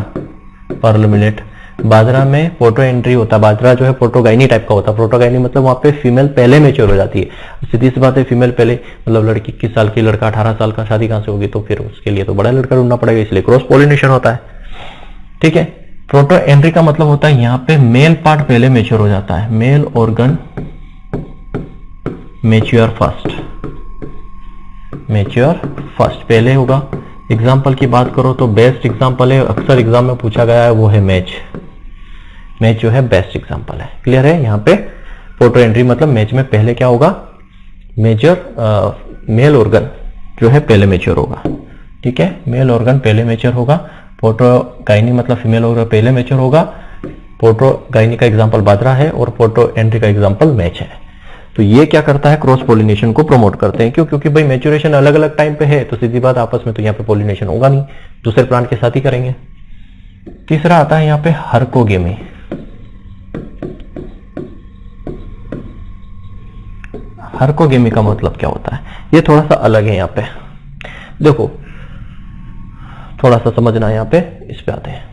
Speaker 1: पर्ल मिलेट, बाजरा में फोटोएंट्री होता है। बाजरा जो है प्रोटोगाइनी टाइप का होता है। प्रोटोगाइनी मतलब वहां पे फीमेल पहले मैच्योर हो जाती है। सीधी सी बात है, फीमेल पहले मतलब लड़की 21 साल की, लड़का 18 साल का, शादी कहां से होगी, तो फिर उसके लिए तो बड़ा लड़का ढूंढना पड़ेगा, इसलिए क्रॉस पॉलिनेशन होता है, ठीक है। प्रोटोएंट्री का मतलब होता है यहाँ पे मेल पार्ट पहले मैच्योर हो जाता है, male organ mature first, mature first पहले होगा। एग्जाम्पल की बात करो तो बेस्ट एग्जाम्पल है, अक्सर एग्जाम में पूछा गया है, वो है मैच। मैच जो है बेस्ट एग्जाम्पल है, क्लियर है। यहाँ पे प्रोटोएंट्री मतलब मैच में पहले क्या होगा, मेजर मेल ऑर्गन जो है पहले मैच्योर होगा, ठीक है, मेल ऑर्गन पहले मैच्योर होगा। प्रोटोगाइनी मतलब फीमेल ऑर्गन पहले मैच्योर होगा। प्रोटोगाइनी का एग्जांपल बाजरा है और प्रोटोएंट्री का एग्जांपल मैच है। तो ये क्या करता है, क्रॉस पॉलिनेशन को प्रमोट करते हैं। क्यों, क्योंकि भाई मैच्योरेशन अलग अलग टाइम पे है, तो सीधी बात आपस में तो यहाँ पे पॉलिनेशन होगा नहीं, दूसरे प्लांट के साथ ही करेंगे। तीसरा आता है यहाँ पे हर्कोगेमी। हर्कोगेमी का मतलब क्या होता है, ये थोड़ा सा अलग है। यहाँ पे देखो, थोड़ा सा समझना, यहाँ पे इस पे आते हैं,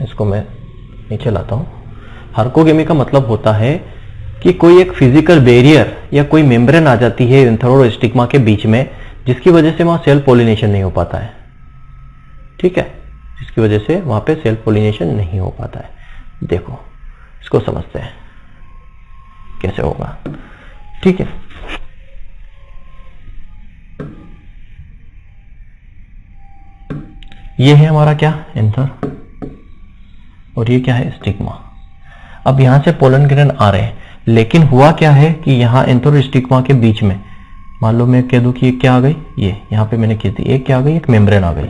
Speaker 1: इसको मैं नीचे लाता हूं। हर्कोगेमी का मतलब होता है कि कोई एक फिजिकल बैरियर या कोई मेम्ब्रेन आ जाती है एंथर और स्टिग्मा के बीच में, जिसकी वजह से वहां सेल पॉलिनेशन नहीं हो पाता है, ठीक है, जिसकी वजह से वहां पे सेल पॉलिनेशन नहीं हो पाता है। देखो इसको समझते हैं कैसे होगा, ठीक है। ये है हमारा क्या, एंथर, और ये क्या है, स्टिग्मा। अब यहां से पोलन ग्रेन आ रहे हैं, लेकिन हुआ क्या है कि यहां एंथर और स्टिग्मा के बीच में मान लो मैं कह दूं कि ये क्या आ गई, ये यहां पे मैंने खींच दी, एक क्या आ गई, एक मेम्ब्रेन आ गई।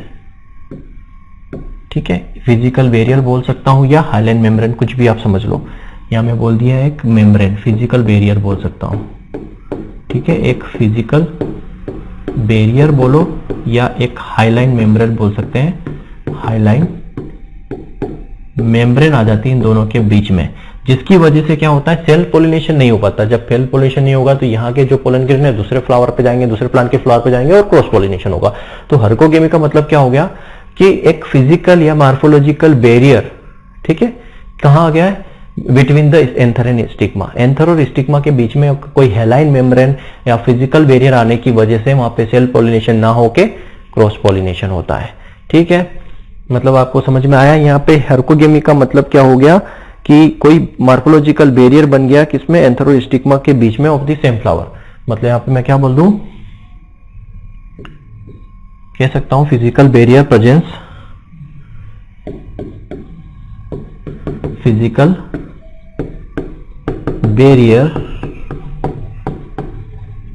Speaker 1: ठीक है, फिजिकल बैरियर बोल सकता हूं या हाइलाइन मेम्ब्रेन, कुछ भी आप समझ लो। यहां मैं बोल दिया एक मेम्ब्रेन, फिजिकल बैरियर बोल सकता हूं। ठीक है, एक फिजिकल बैरियर बोलो या एक हाइलाइन मेम्ब्रेन बोल सकते हैं। हाइलाइन मेम्ब्रेन आ जाती है इन दोनों के बीच में, जिसकी वजह से क्या होता है, सेल्फ पोलिनेशन नहीं हो पाता। जब सेल्फ पोलिनेशन नहीं होगा तो यहाँ के जो पोलन ग्रेन है दूसरे फ्लावर पे जाएंगे, दूसरे प्लांट के फ्लावर पे जाएंगे और क्रॉस पोलिनेशन होगा। तो हर्कोगेमी का मतलब क्या हो गया कि एक फिजिकल या मार्फोलॉजिकल बैरियर, ठीक है, कहां आ गया है, between the anther and stigma. Anther और स्टिग्मा के बीच में कोई हेलाइन मेम्ब्रेन या फिजिकल बैरियर आने की वजह से वहां पे सेल्फ पोलिनेशन ना होके क्रॉस पोलिनेशन होता है। ठीक है, मतलब आपको समझ में आया। यहाँ पे हर्कोगेमी का मतलब क्या हो गया कि कोई मार्फोलॉजिकल बैरियर बन गया किसमें, एंथर और स्टिग्मा के बीच में ऑफ द सेम फ्लावर। मतलब यहाँ पे मैं क्या बोल दूं, कह सकता हूं physical barrier presence, physical barrier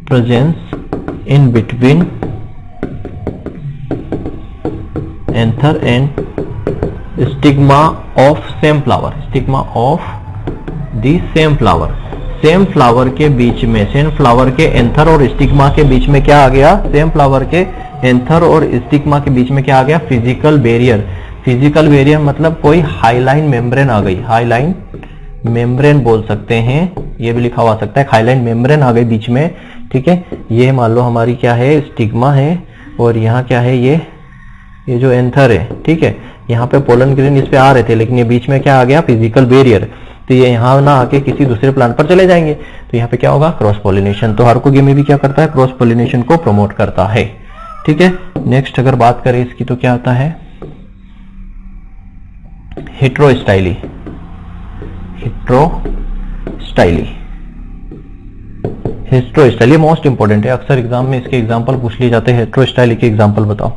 Speaker 1: presence in between anther and stigma of same flower, stigma of the same flower. Same flower के बीच में, सेम फ्लावर के एंथर और स्टिग्मा के बीच में क्या आ गया, सेम फ्लावर के एंथर और स्टिग्मा के बीच में क्या आ गया, फिजिकल बैरियर। फिजिकल बैरियर मतलब कोई हाइलाइन मेम्ब्रेन आ गई, हाइलाइन मेम्ब्रेन बोल सकते हैं, ये भी लिखा हुआ सकता है, हाइलाइन मेम्ब्रेन आ गई बीच में। ठीक है, ये मान लो हमारी क्या है, स्टिग्मा है, और यहाँ क्या है, ये जो एंथर है। ठीक है, यहाँ पे पोलन ग्रेन इस पे आ रहे थे, लेकिन ये बीच में क्या आ गया, फिजिकल बैरियर। तो ये यहाँ ना आके किसी दूसरे प्लांट पर चले जाएंगे, तो यहाँ पे क्या होगा, क्रॉस पोलिनेशन। तो हर्कोगेमी भी क्या करता है, क्रॉस पोलिनेशन को प्रमोट करता है। ठीक है, नेक्स्ट अगर बात करें इसकी तो क्या आता है, हेट्रोस्टाइली। हेट्रोस्टाइली, हेट्रोस्टाइली मोस्ट इंपोर्टेंट है, अक्सर एग्जाम में इसके एग्जांपल पूछ लिए जाते हैं। हेट्रोस्टाइली के एग्जांपल बताओ।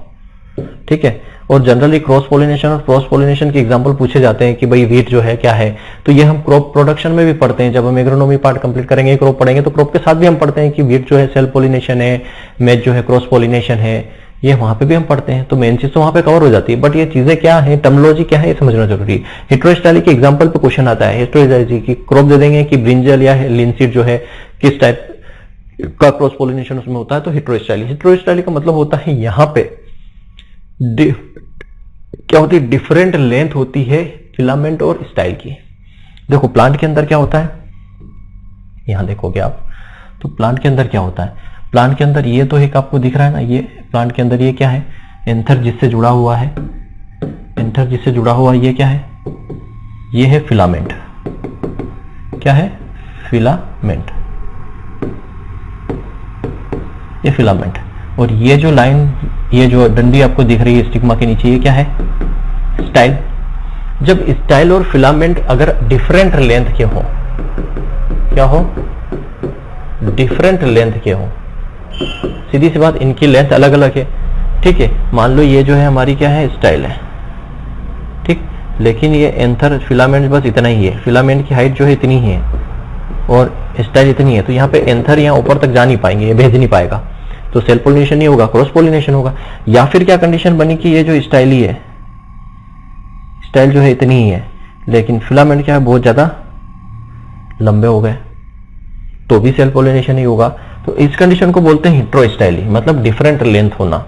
Speaker 1: ठीक है, और जनरली क्रॉस पोलिनेशन और क्रॉस पोलिनेशन के एग्जांपल पूछे जाते हैं कि भाई वीट जो है क्या है। तो ये हम क्रॉप प्रोडक्शन में भी पढ़ते हैं, जब हम एग्रोनॉमी पार्ट कंप्लीट करेंगे, क्रॉप पढ़ेंगे, तो क्रॉप के साथ भी हम पढ़ते हैं कि वीट जो है सेल्फ पोलिनेशन है, मेज जो है क्रॉस पोलिनेशन है, ये वहां पे भी हम पढ़ते हैं। तो मेन चीज तो वहां पे कवर हो जाती है, बट ये चीजें क्या है, टर्मिनोलॉजी क्या है, ये समझना जरूरी है। हेट्रोस्टाइली के एग्जांपल पे क्वेश्चन आता है, हेट्रोस्टाइली की क्रॉप दे देंगे कि ब्रिंजल या लिनसीड जो है किस टाइप का क्रॉस पोलिनेशन उसमें होता है, तो हेट्रोस्टाइली। हेट्रोस्टाइली का मतलब होता है यहाँ पे क्या होती है, डिफरेंट लेंथ होती है फिलामेंट और स्टाइल की। देखो प्लांट के अंदर क्या होता है, यहां देखोगे आप, तो प्लांट के अंदर क्या होता है, प्लांट के अंदर ये तो एक आपको दिख रहा है ना, ये प्लांट के अंदर ये क्या है, एंथर जिससे जुड़ा हुआ है, एंथर जिससे जुड़ा हुआ ये क्या है, ये है फिलामेंट। क्या है, फिलामेंट, ये फिलामेंट। और ये जो लाइन, ये जो डंडी आपको दिख रही है स्टिग्मा के नीचे, ये क्या है, स्टाइल। जब स्टाइल और फिलामेंट अगर डिफरेंट लेंथ के हो, क्या हो, डिफरेंट लेंथ के हो, सीधी सी बात, इनकी लेंथ अलग अलग है। ठीक है, मान लो ये जो है हमारी क्या है, स्टाइल है, ठीक, लेकिन ये एंथर फिलामेंट बस इतना ही है, फिलामेंट की हाइट जो है इतनी ही है और स्टाइल इतनी है, तो यहाँ पे एंथर यहाँ ऊपर तक जा नहीं पाएंगे, ये भेज नहीं पाएगा, तो सेल्फ पोलिनेशन नहीं होगा, क्रॉस पोलिनेशन होगा। या फिर क्या कंडीशन बनी कि ये जो स्टाइल ही है, स्टाइल जो है इतनी ही है, लेकिन फिलामेंट क्या है, बहुत ज्यादा लंबे हो गए, तो भी सेल्फ पोलिनेशन ही होगा। तो इस कंडीशन को बोलते हैं हेट्रोस्टाइली, मतलब डिफरेंट लेंथ होना।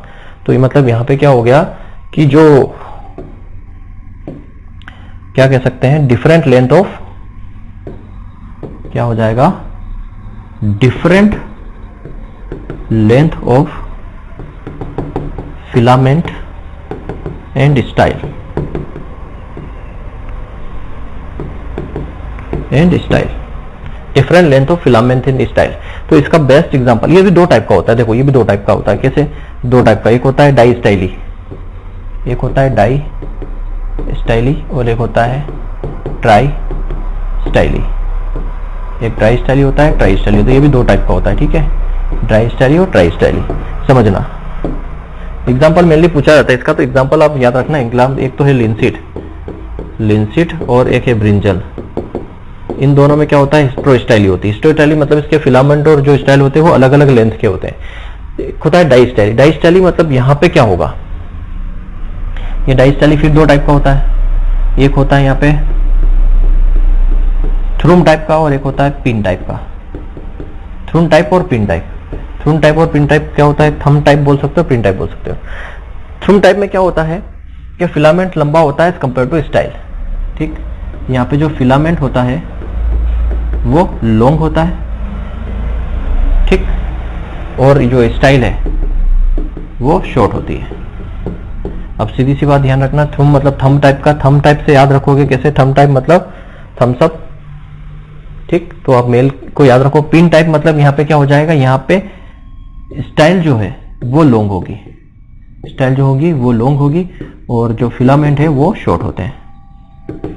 Speaker 1: तो ये मतलब यहां पे क्या हो गया कि जो क्या कह सकते हैं, डिफरेंट लेंथ ऑफ, क्या हो जाएगा, different length of filament and style, different length of filament and style. तो इसका बेस्ट एग्जांपल, ये भी दो टाइप का होता है, देखो ये भी दो टाइप का होता है। कैसे, दो टाइप का, एक होता है डाई स्टाइली, एक होता है डाई स्टाइली और एक होता है ट्राई स्टाइली। एक ट्राई स्टाइली होता है, ट्राई स्टाइली होता है, ये भी दो टाइप का होता है। ठीक है, ड्राई स्टाइली और ट्राई स्टाइली समझना। एग्जांपल मेनली पूछा जाता है इसका, तो एग्जांपल आप याद रखना, एक तो है लिनसीड, लिनसीड और एक है ब्रिंजल, इन दोनों में क्या होता है, हिस्टेरोस्टाइली होती है। हिस्टेरोस्टाइली मतलब इसके फिलामेंट और जो स्टाइल होते हैं वो अलग अलग लेंथ के होते हैं। एक होता है डाइस्टाइली। डाइस्टाइली मतलब यहाँ पे क्या होगा, ये डाइस्टाइली फिर दो टाइप का होता है। एक होता है यहाँ पे थ्रूम टाइप का और एक होता है पिन टाइप का। थ्रूम टाइप और पिन टाइप। थ्रूम टाइप और पिन टाइप क्या होता है, थंब टाइप बोल सकते हो, पिन टाइप बोल सकते हो। थ्रूम टाइप में क्या होता है कि फिलामेंट लंबा होता है एज कंपेयर टू स्टाइल। ठीक, यहाँ पे जो फिलामेंट होता है वो लॉन्ग होता है, ठीक, और जो स्टाइल है वो शॉर्ट होती है। अब सीधी सी बात ध्यान रखना, थ्रूम मतलब थंब टाइप का। थंब टाइप से याद रखोगे कैसे, थंब टाइप मतलब थम्स अप, ठीक, तो आप मेल को याद रखो। पिन टाइप मतलब यहाँ पे क्या हो जाएगा, यहाँ पे स्टाइल जो है वो लॉन्ग होगी, स्टाइल जो होगी वो लॉन्ग होगी, और जो फिलामेंट है वो शॉर्ट होते हैं।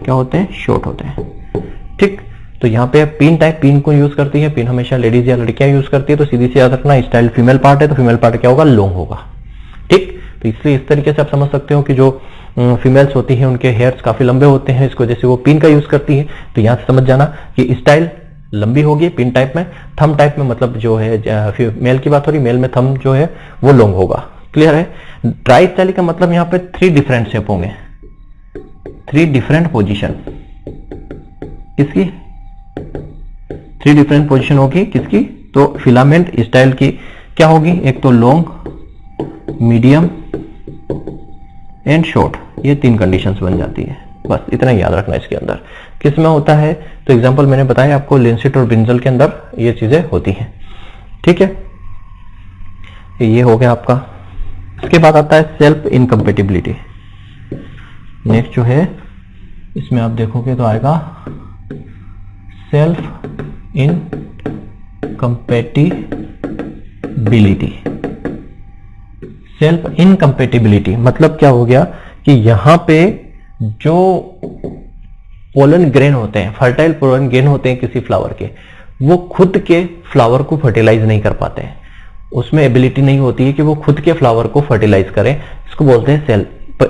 Speaker 1: क्या होते हैं, शॉर्ट होते हैं। ठीक, तो यहाँ पे पिन टाइप, पिन को यूज करती है, पिन हमेशा लेडीज या लड़कियां यूज करती है, तो सीधी सी याद रखना स्टाइल फीमेल पार्ट है तो फीमेल पार्ट क्या होगा, लॉन्ग होगा। ठीक, तो इसलिए इस तरीके से आप समझ सकते हो कि जो फीमेल्स होती हैं उनके हेयर्स काफी लंबे होते हैं, इसको जैसे वो पिन का यूज करती है। तो यहां से समझ जाना कि स्टाइल लंबी होगी पिन टाइप में। थंब टाइप में मतलब जो है मेल की बात हो रही, मेल में थंब जो है वो लॉन्ग होगा। क्लियर है। ट्राई स्टाइल का मतलब यहाँ पे 3 डिफरेंट शेप होंगे, 3 डिफरेंट पोजीशन। किसकी 3 डिफरेंट पोजीशन होगी, किसकी, तो फिलामेंट स्टाइल की क्या होगी, एक तो लॉन्ग, मीडियम एंड शॉर्ट, ये 3 कंडीशंस बन जाती है। बस इतना याद रखना इसके अंदर। किस में होता है, तो एग्जांपल मैंने बताया आपको, लिंसिट और ब्रिंजल के अंदर ये चीजें होती हैं। ठीक है, ये हो गया आपका। इसके बाद आता है सेल्फ इनकम्पेटिबिलिटी। नेक्स्ट जो है इसमें आप देखोगे तो आएगा सेल्फ इनकम्पेटिबिलिटी। सेल्फ इनकम्पेटिबिलिटी मतलब क्या हो गया कि यहां पे जो पोलन ग्रेन होते हैं, फर्टाइल पोलन ग्रेन होते हैं किसी फ्लावर के, वो खुद के फ्लावर को फर्टिलाइज नहीं कर पाते हैं। उसमें एबिलिटी नहीं होती है कि वो खुद के फ्लावर को फर्टिलाइज करें। इसको बोलते हैं सेल्फ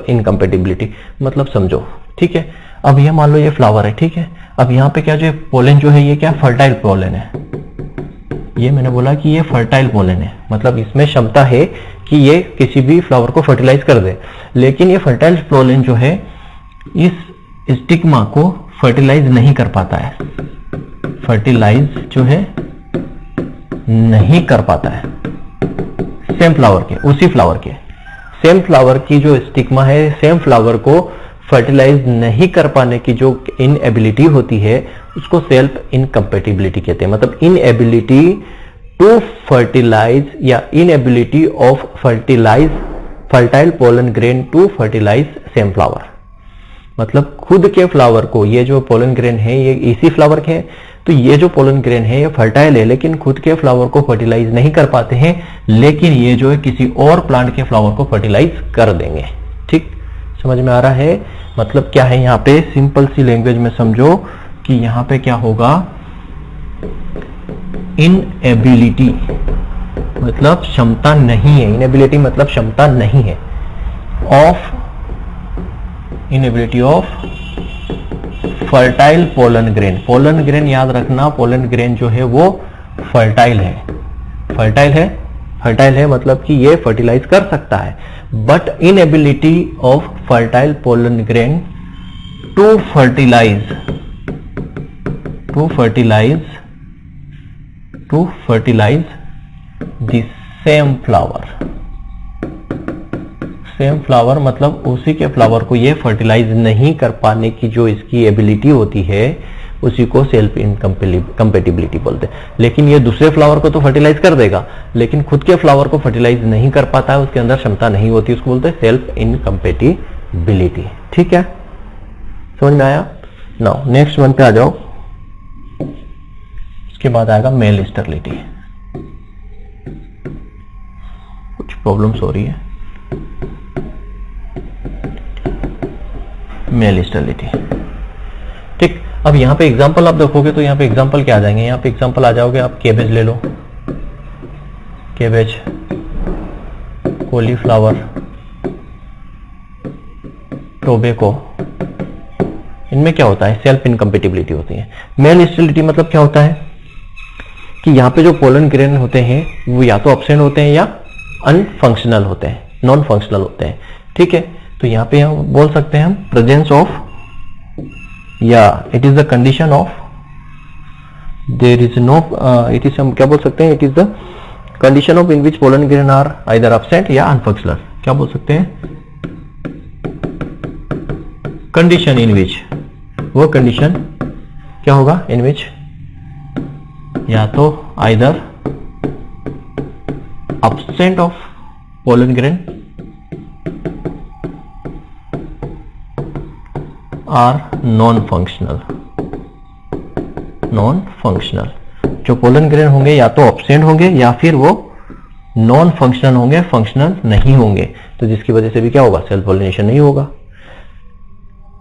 Speaker 1: इनकम्पेटिबिलिटी। मतलब समझो, ठीक है, अब ये मान लो ये फ्लावर है, ठीक है, अब यहाँ पे क्या जो पोलन जो है ये क्या फर्टाइल पोलन है। ये मैंने बोला कि ये फर्टाइल पोलन है, मतलब इसमें क्षमता है कि ये किसी भी फ्लावर को फर्टिलाइज कर दे। लेकिन ये फर्टाइल पोलन जो है इस स्टिग्मा को फर्टिलाइज नहीं कर पाता है, फर्टिलाइज जो है नहीं कर पाता है। सेम फ्लावर के, उसी फ्लावर के, सेम फ्लावर की जो स्टिग्मा है, सेम फ्लावर को फर्टिलाइज नहीं कर पाने की जो इनएबिलिटी होती है उसको सेल्फ इनकम्पेटिबिलिटी कहते हैं। मतलब इनएबिलिटी टू फर्टिलाइज या inability of fertilize fertile pollen grain to fertilize same flower. मतलब खुद के फ्लावर को, ये जो पोलन ग्रेन है ये इसी फ्लावर के हैं, तो ये जो पोलन ग्रेन है ये फर्टाइल है लेकिन खुद के फ्लावर को फर्टिलाइज नहीं कर पाते हैं, लेकिन ये जो है किसी और प्लांट के फ्लावर को फर्टिलाइज कर देंगे। ठीक, समझ में आ रहा है। मतलब क्या है यहाँ पे, सिंपल सी लैंग्वेज में समझो कि यहाँ पे क्या होगा, इनएबिलिटी मतलब क्षमता नहीं है, इनएबिलिटी मतलब क्षमता नहीं है, of inability of fertile pollen grain. Pollen grain याद रखना, पोलन ग्रेन जो है वो फर्टाइल है, फर्टाइल है, फर्टाइल है मतलब कि ये फर्टिलाइज कर सकता है, but inability of fertile pollen grain to fertilize the same flower. Same flower मतलब उसी के फ्लावर को ये फर्टिलाइज नहीं कर पाने की जो इसकी एबिलिटी होती है उसी को सेल्फ इनकम्पेटिबिलिटी बोलते हैं। लेकिन ये दूसरे फ्लावर को तो फर्टिलाइज कर देगा लेकिन खुद के फ्लावर को फर्टिलाइज नहीं कर पाता है, उसके अंदर क्षमता नहीं होती, उसको बोलते हैं सेल्फ इनकम्पेटिबिलिटी। ठीक है, समझ में आया। नाउ नेक्स्ट वन पे आ जाओ। उसके बाद आएगा मेल स्टेरिलिटी। कुछ प्रॉब्लम्स हो रही है। मेल स्टेरिलिटी, ठीक। अब यहाँ पे एग्जांपल आप देखोगे तो यहाँ पे एग्जांपल क्या आ जाएंगे, यहाँ पे एग्जांपल आ जाओगे आप, केबेज ले लो, केबेज, कॉलीफ्लावर, टोबैको, इनमें क्या होता है, सेल्फ इनकम्पेटिबिलिटी होती है। मेल स्टेरिलिटी मतलब क्या होता है कि यहाँ पे जो पोलन ग्रेन होते हैं वो या तो एब्सेंट होते हैं या अनफंक्शनल होते हैं, नॉन फंक्शनल होते हैं। ठीक है, तो यहाँ पे हम बोल सकते हैं हम प्रेजेंस ऑफ, या it is the condition of, there is no, it is, हम क्या बोल सकते हैं, it is the condition of in which pollen grain are either absent या अनफंक्शनल। क्या बोल सकते हैं, कंडीशन इन विच, वो कंडीशन क्या होगा, इन विच या तो either absent of pollen grain are non functional. Non functional, जो पोलन ग्रेन होंगे या तो एब्सेंट होंगे या फिर वो नॉन फंक्शनल होंगे, फंक्शनल नहीं होंगे, तो जिसकी वजह से भी क्या होगा, सेल्फ पोलिनेशन नहीं होगा।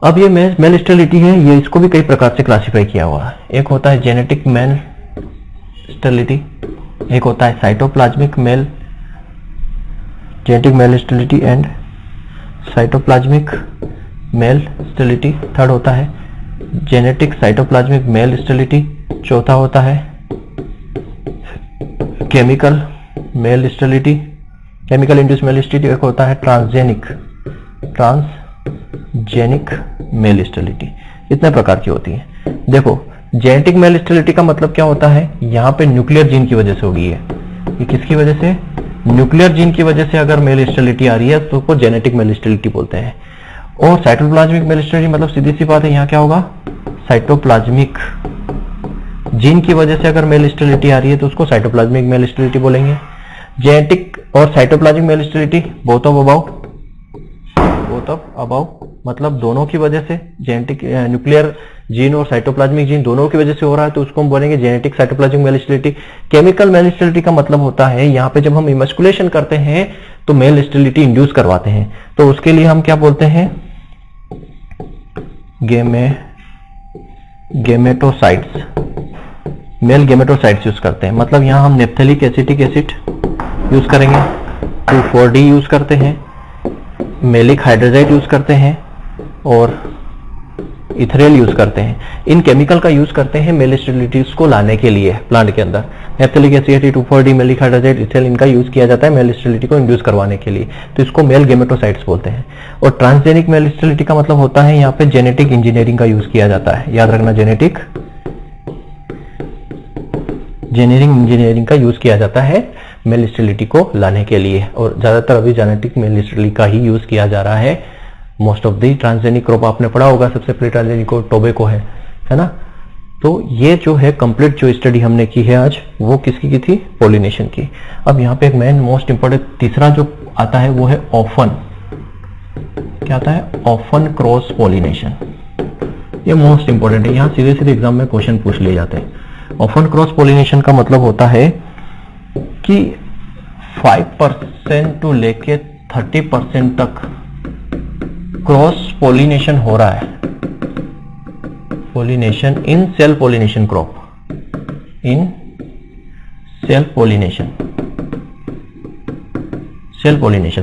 Speaker 1: अब ये मेल स्टेरिलिटी है, ये इसको भी कई प्रकार से क्लासिफाई किया हुआ है। एक होता है जेनेटिक मेल स्टेरिलिटी, एक होता है cytoplasmic mail, genetic male sterility and cytoplasmic male sterility. Third होता है जेनेटिक साइटोप्लाज्मिक मेल स्टेरिलिटी। चौथा होता है chemical male sterility, chemical induce male sterility. एक होता है ट्रांसजेनिक मेल स्टेरिलिटी। इतने प्रकार की होती है। देखो, जेनेटिक मेल स्टेरिलिटी का मतलब क्या होता है, यहाँ पे न्यूक्लियर जीन की वजह से होगी है। ये किसकी वजह से, न्यूक्लियर जीन की वजह से अगर मेल स्टेरिलिटी आ रही है तो उसको जेनेटिक मेल स्टेरिलिटी बोलते हैं। और साइटोप्लाज्मिक मेल स्टेरिलिटी मतलब सीधी सी बात है, यहाँ क्या होगा, साइटोप्लाज्मिक जीन की वजह से अगर मेल स्टेरिलिटी आ रही है तो उसको साइटोप्लाज्मिक मेल स्टेरिलिटी बोलेंगे। जेनेटिक और cytoplasmic male sterility both of about मतलब दोनों की वजह से, जेनेटिक न्यूक्लियर जीन और साइटोप्लाज्मिक जीन दोनों की वजह से हो रहा है तो उसको हम बोलेंगे genetic cytoplasmic male sterility. Chemical male sterility का मतलब होता है यहाँ पे जब हम इमस्कुलेशन करते हैं तो मेल स्टेरिलिटी इंड्यूस करवाते हैं, तो उसके लिए हम क्या बोलते हैं, गेमेटोसाइट्स, मेल गेमेटोसाइट्स यूज करते हैं। मतलब यहाँ हम नेप्थेलिक एसिटिक एसिड यूज करेंगे, 2,4-D यूज करते हैं, मेलिक हाइड्रोजाइड यूज करते हैं और इथरेल यूज करते हैं। इन केमिकल का यूज करते हैं मेल स्टेरिलिटीज को लाने के लिए प्लांट के अंदर। नेप्थेलिक एसिड, 2,4-D, मेलिक हाइड्रोजाइड, इथरेल, इनका यूज किया जाता है मेल स्टेरिलिटी को इंड्यूस करवाने के लिए, तो इसको मेल गेमेटोसाइट्स बोलते हैं। और ट्रांसजेनिक मेल स्टेरिलिटी का मतलब होता है यहाँ पे जेनेटिक इंजीनियरिंग का यूज किया जाता है। याद रखना, जेनेटिक इंजीनियरिंग का यूज किया जाता है मेल स्टेरिलिटी को लाने के लिए, और ज्यादातर अभी जेनेटिक मेल स्टेरिलिटी का ही यूज किया जा रहा है। Most of the transgenic crop आपने पढ़ा होगा, सबसे पहले ट्रांसजेनिक टोबैको है ना। तो ये जो है कंप्लीट जो स्टडी हमने की है आज, वो किसकी की थी, पोलिनेशन की। अब यहाँ पे एक मेन मोस्ट इंपोर्टेंट तीसरा जो आता है वो है ऑफन, क्या आता है, ऑफन क्रॉस पोलिनेशन। ये मोस्ट इंपोर्टेंट है, यहाँ सीधे सीधे एग्जाम में क्वेश्चन पूछ लिए जाते हैं। ऑफन क्रॉस पोलिनेशन का मतलब होता है कि 5% टू लेके 30% तक क्रॉस पोलिनेशन हो रहा है। Pollination in self pollination crop, in self pollination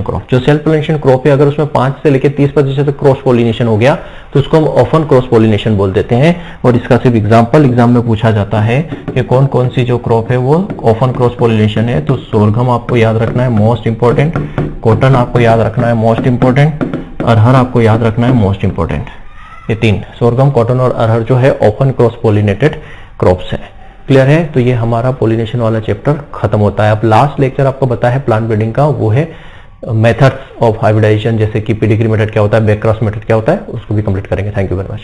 Speaker 1: crop. जो सेल्फ पोलिनेशन क्रॉप है, अगर उसमें 5 से लेकर 30% तक क्रॉस पोलिनेशन हो गया तो उसको हम ऑफन क्रॉस पोलिनेशन बोल देते हैं। और इसका सिर्फ एग्जाम में पूछा जाता है कि कौन कौन सी जो क्रॉप है वो ऑफन क्रॉस पोलिनेशन है। तो सोरगम आपको याद रखना है, मोस्ट इंपॉर्टेंट। कॉटन आपको याद रखना है, मोस्ट इंपॉर्टेंट। अरहर आपको याद रखना है, मोस्ट इंपॉर्टेंट। ये 3 सोरगम, कॉटन और अरहर जो है ऑफन क्रॉस पोलिनेटेड क्रॉप्स है। क्लियर है? तो ये हमारा पोलिनेशन वाला चैप्टर खत्म होता है। अब लास्ट लेक्चर आपको बताया है प्लांट ब्रीडिंग का, वो है मेथड्स ऑफ हाइब्रिडाइजेशन, जैसे कि पेडिग्री मेथड क्या होता है, बैकक्रॉस मेथड क्या होता है, उसको भी कंप्लीट करेंगे। Thank you very much.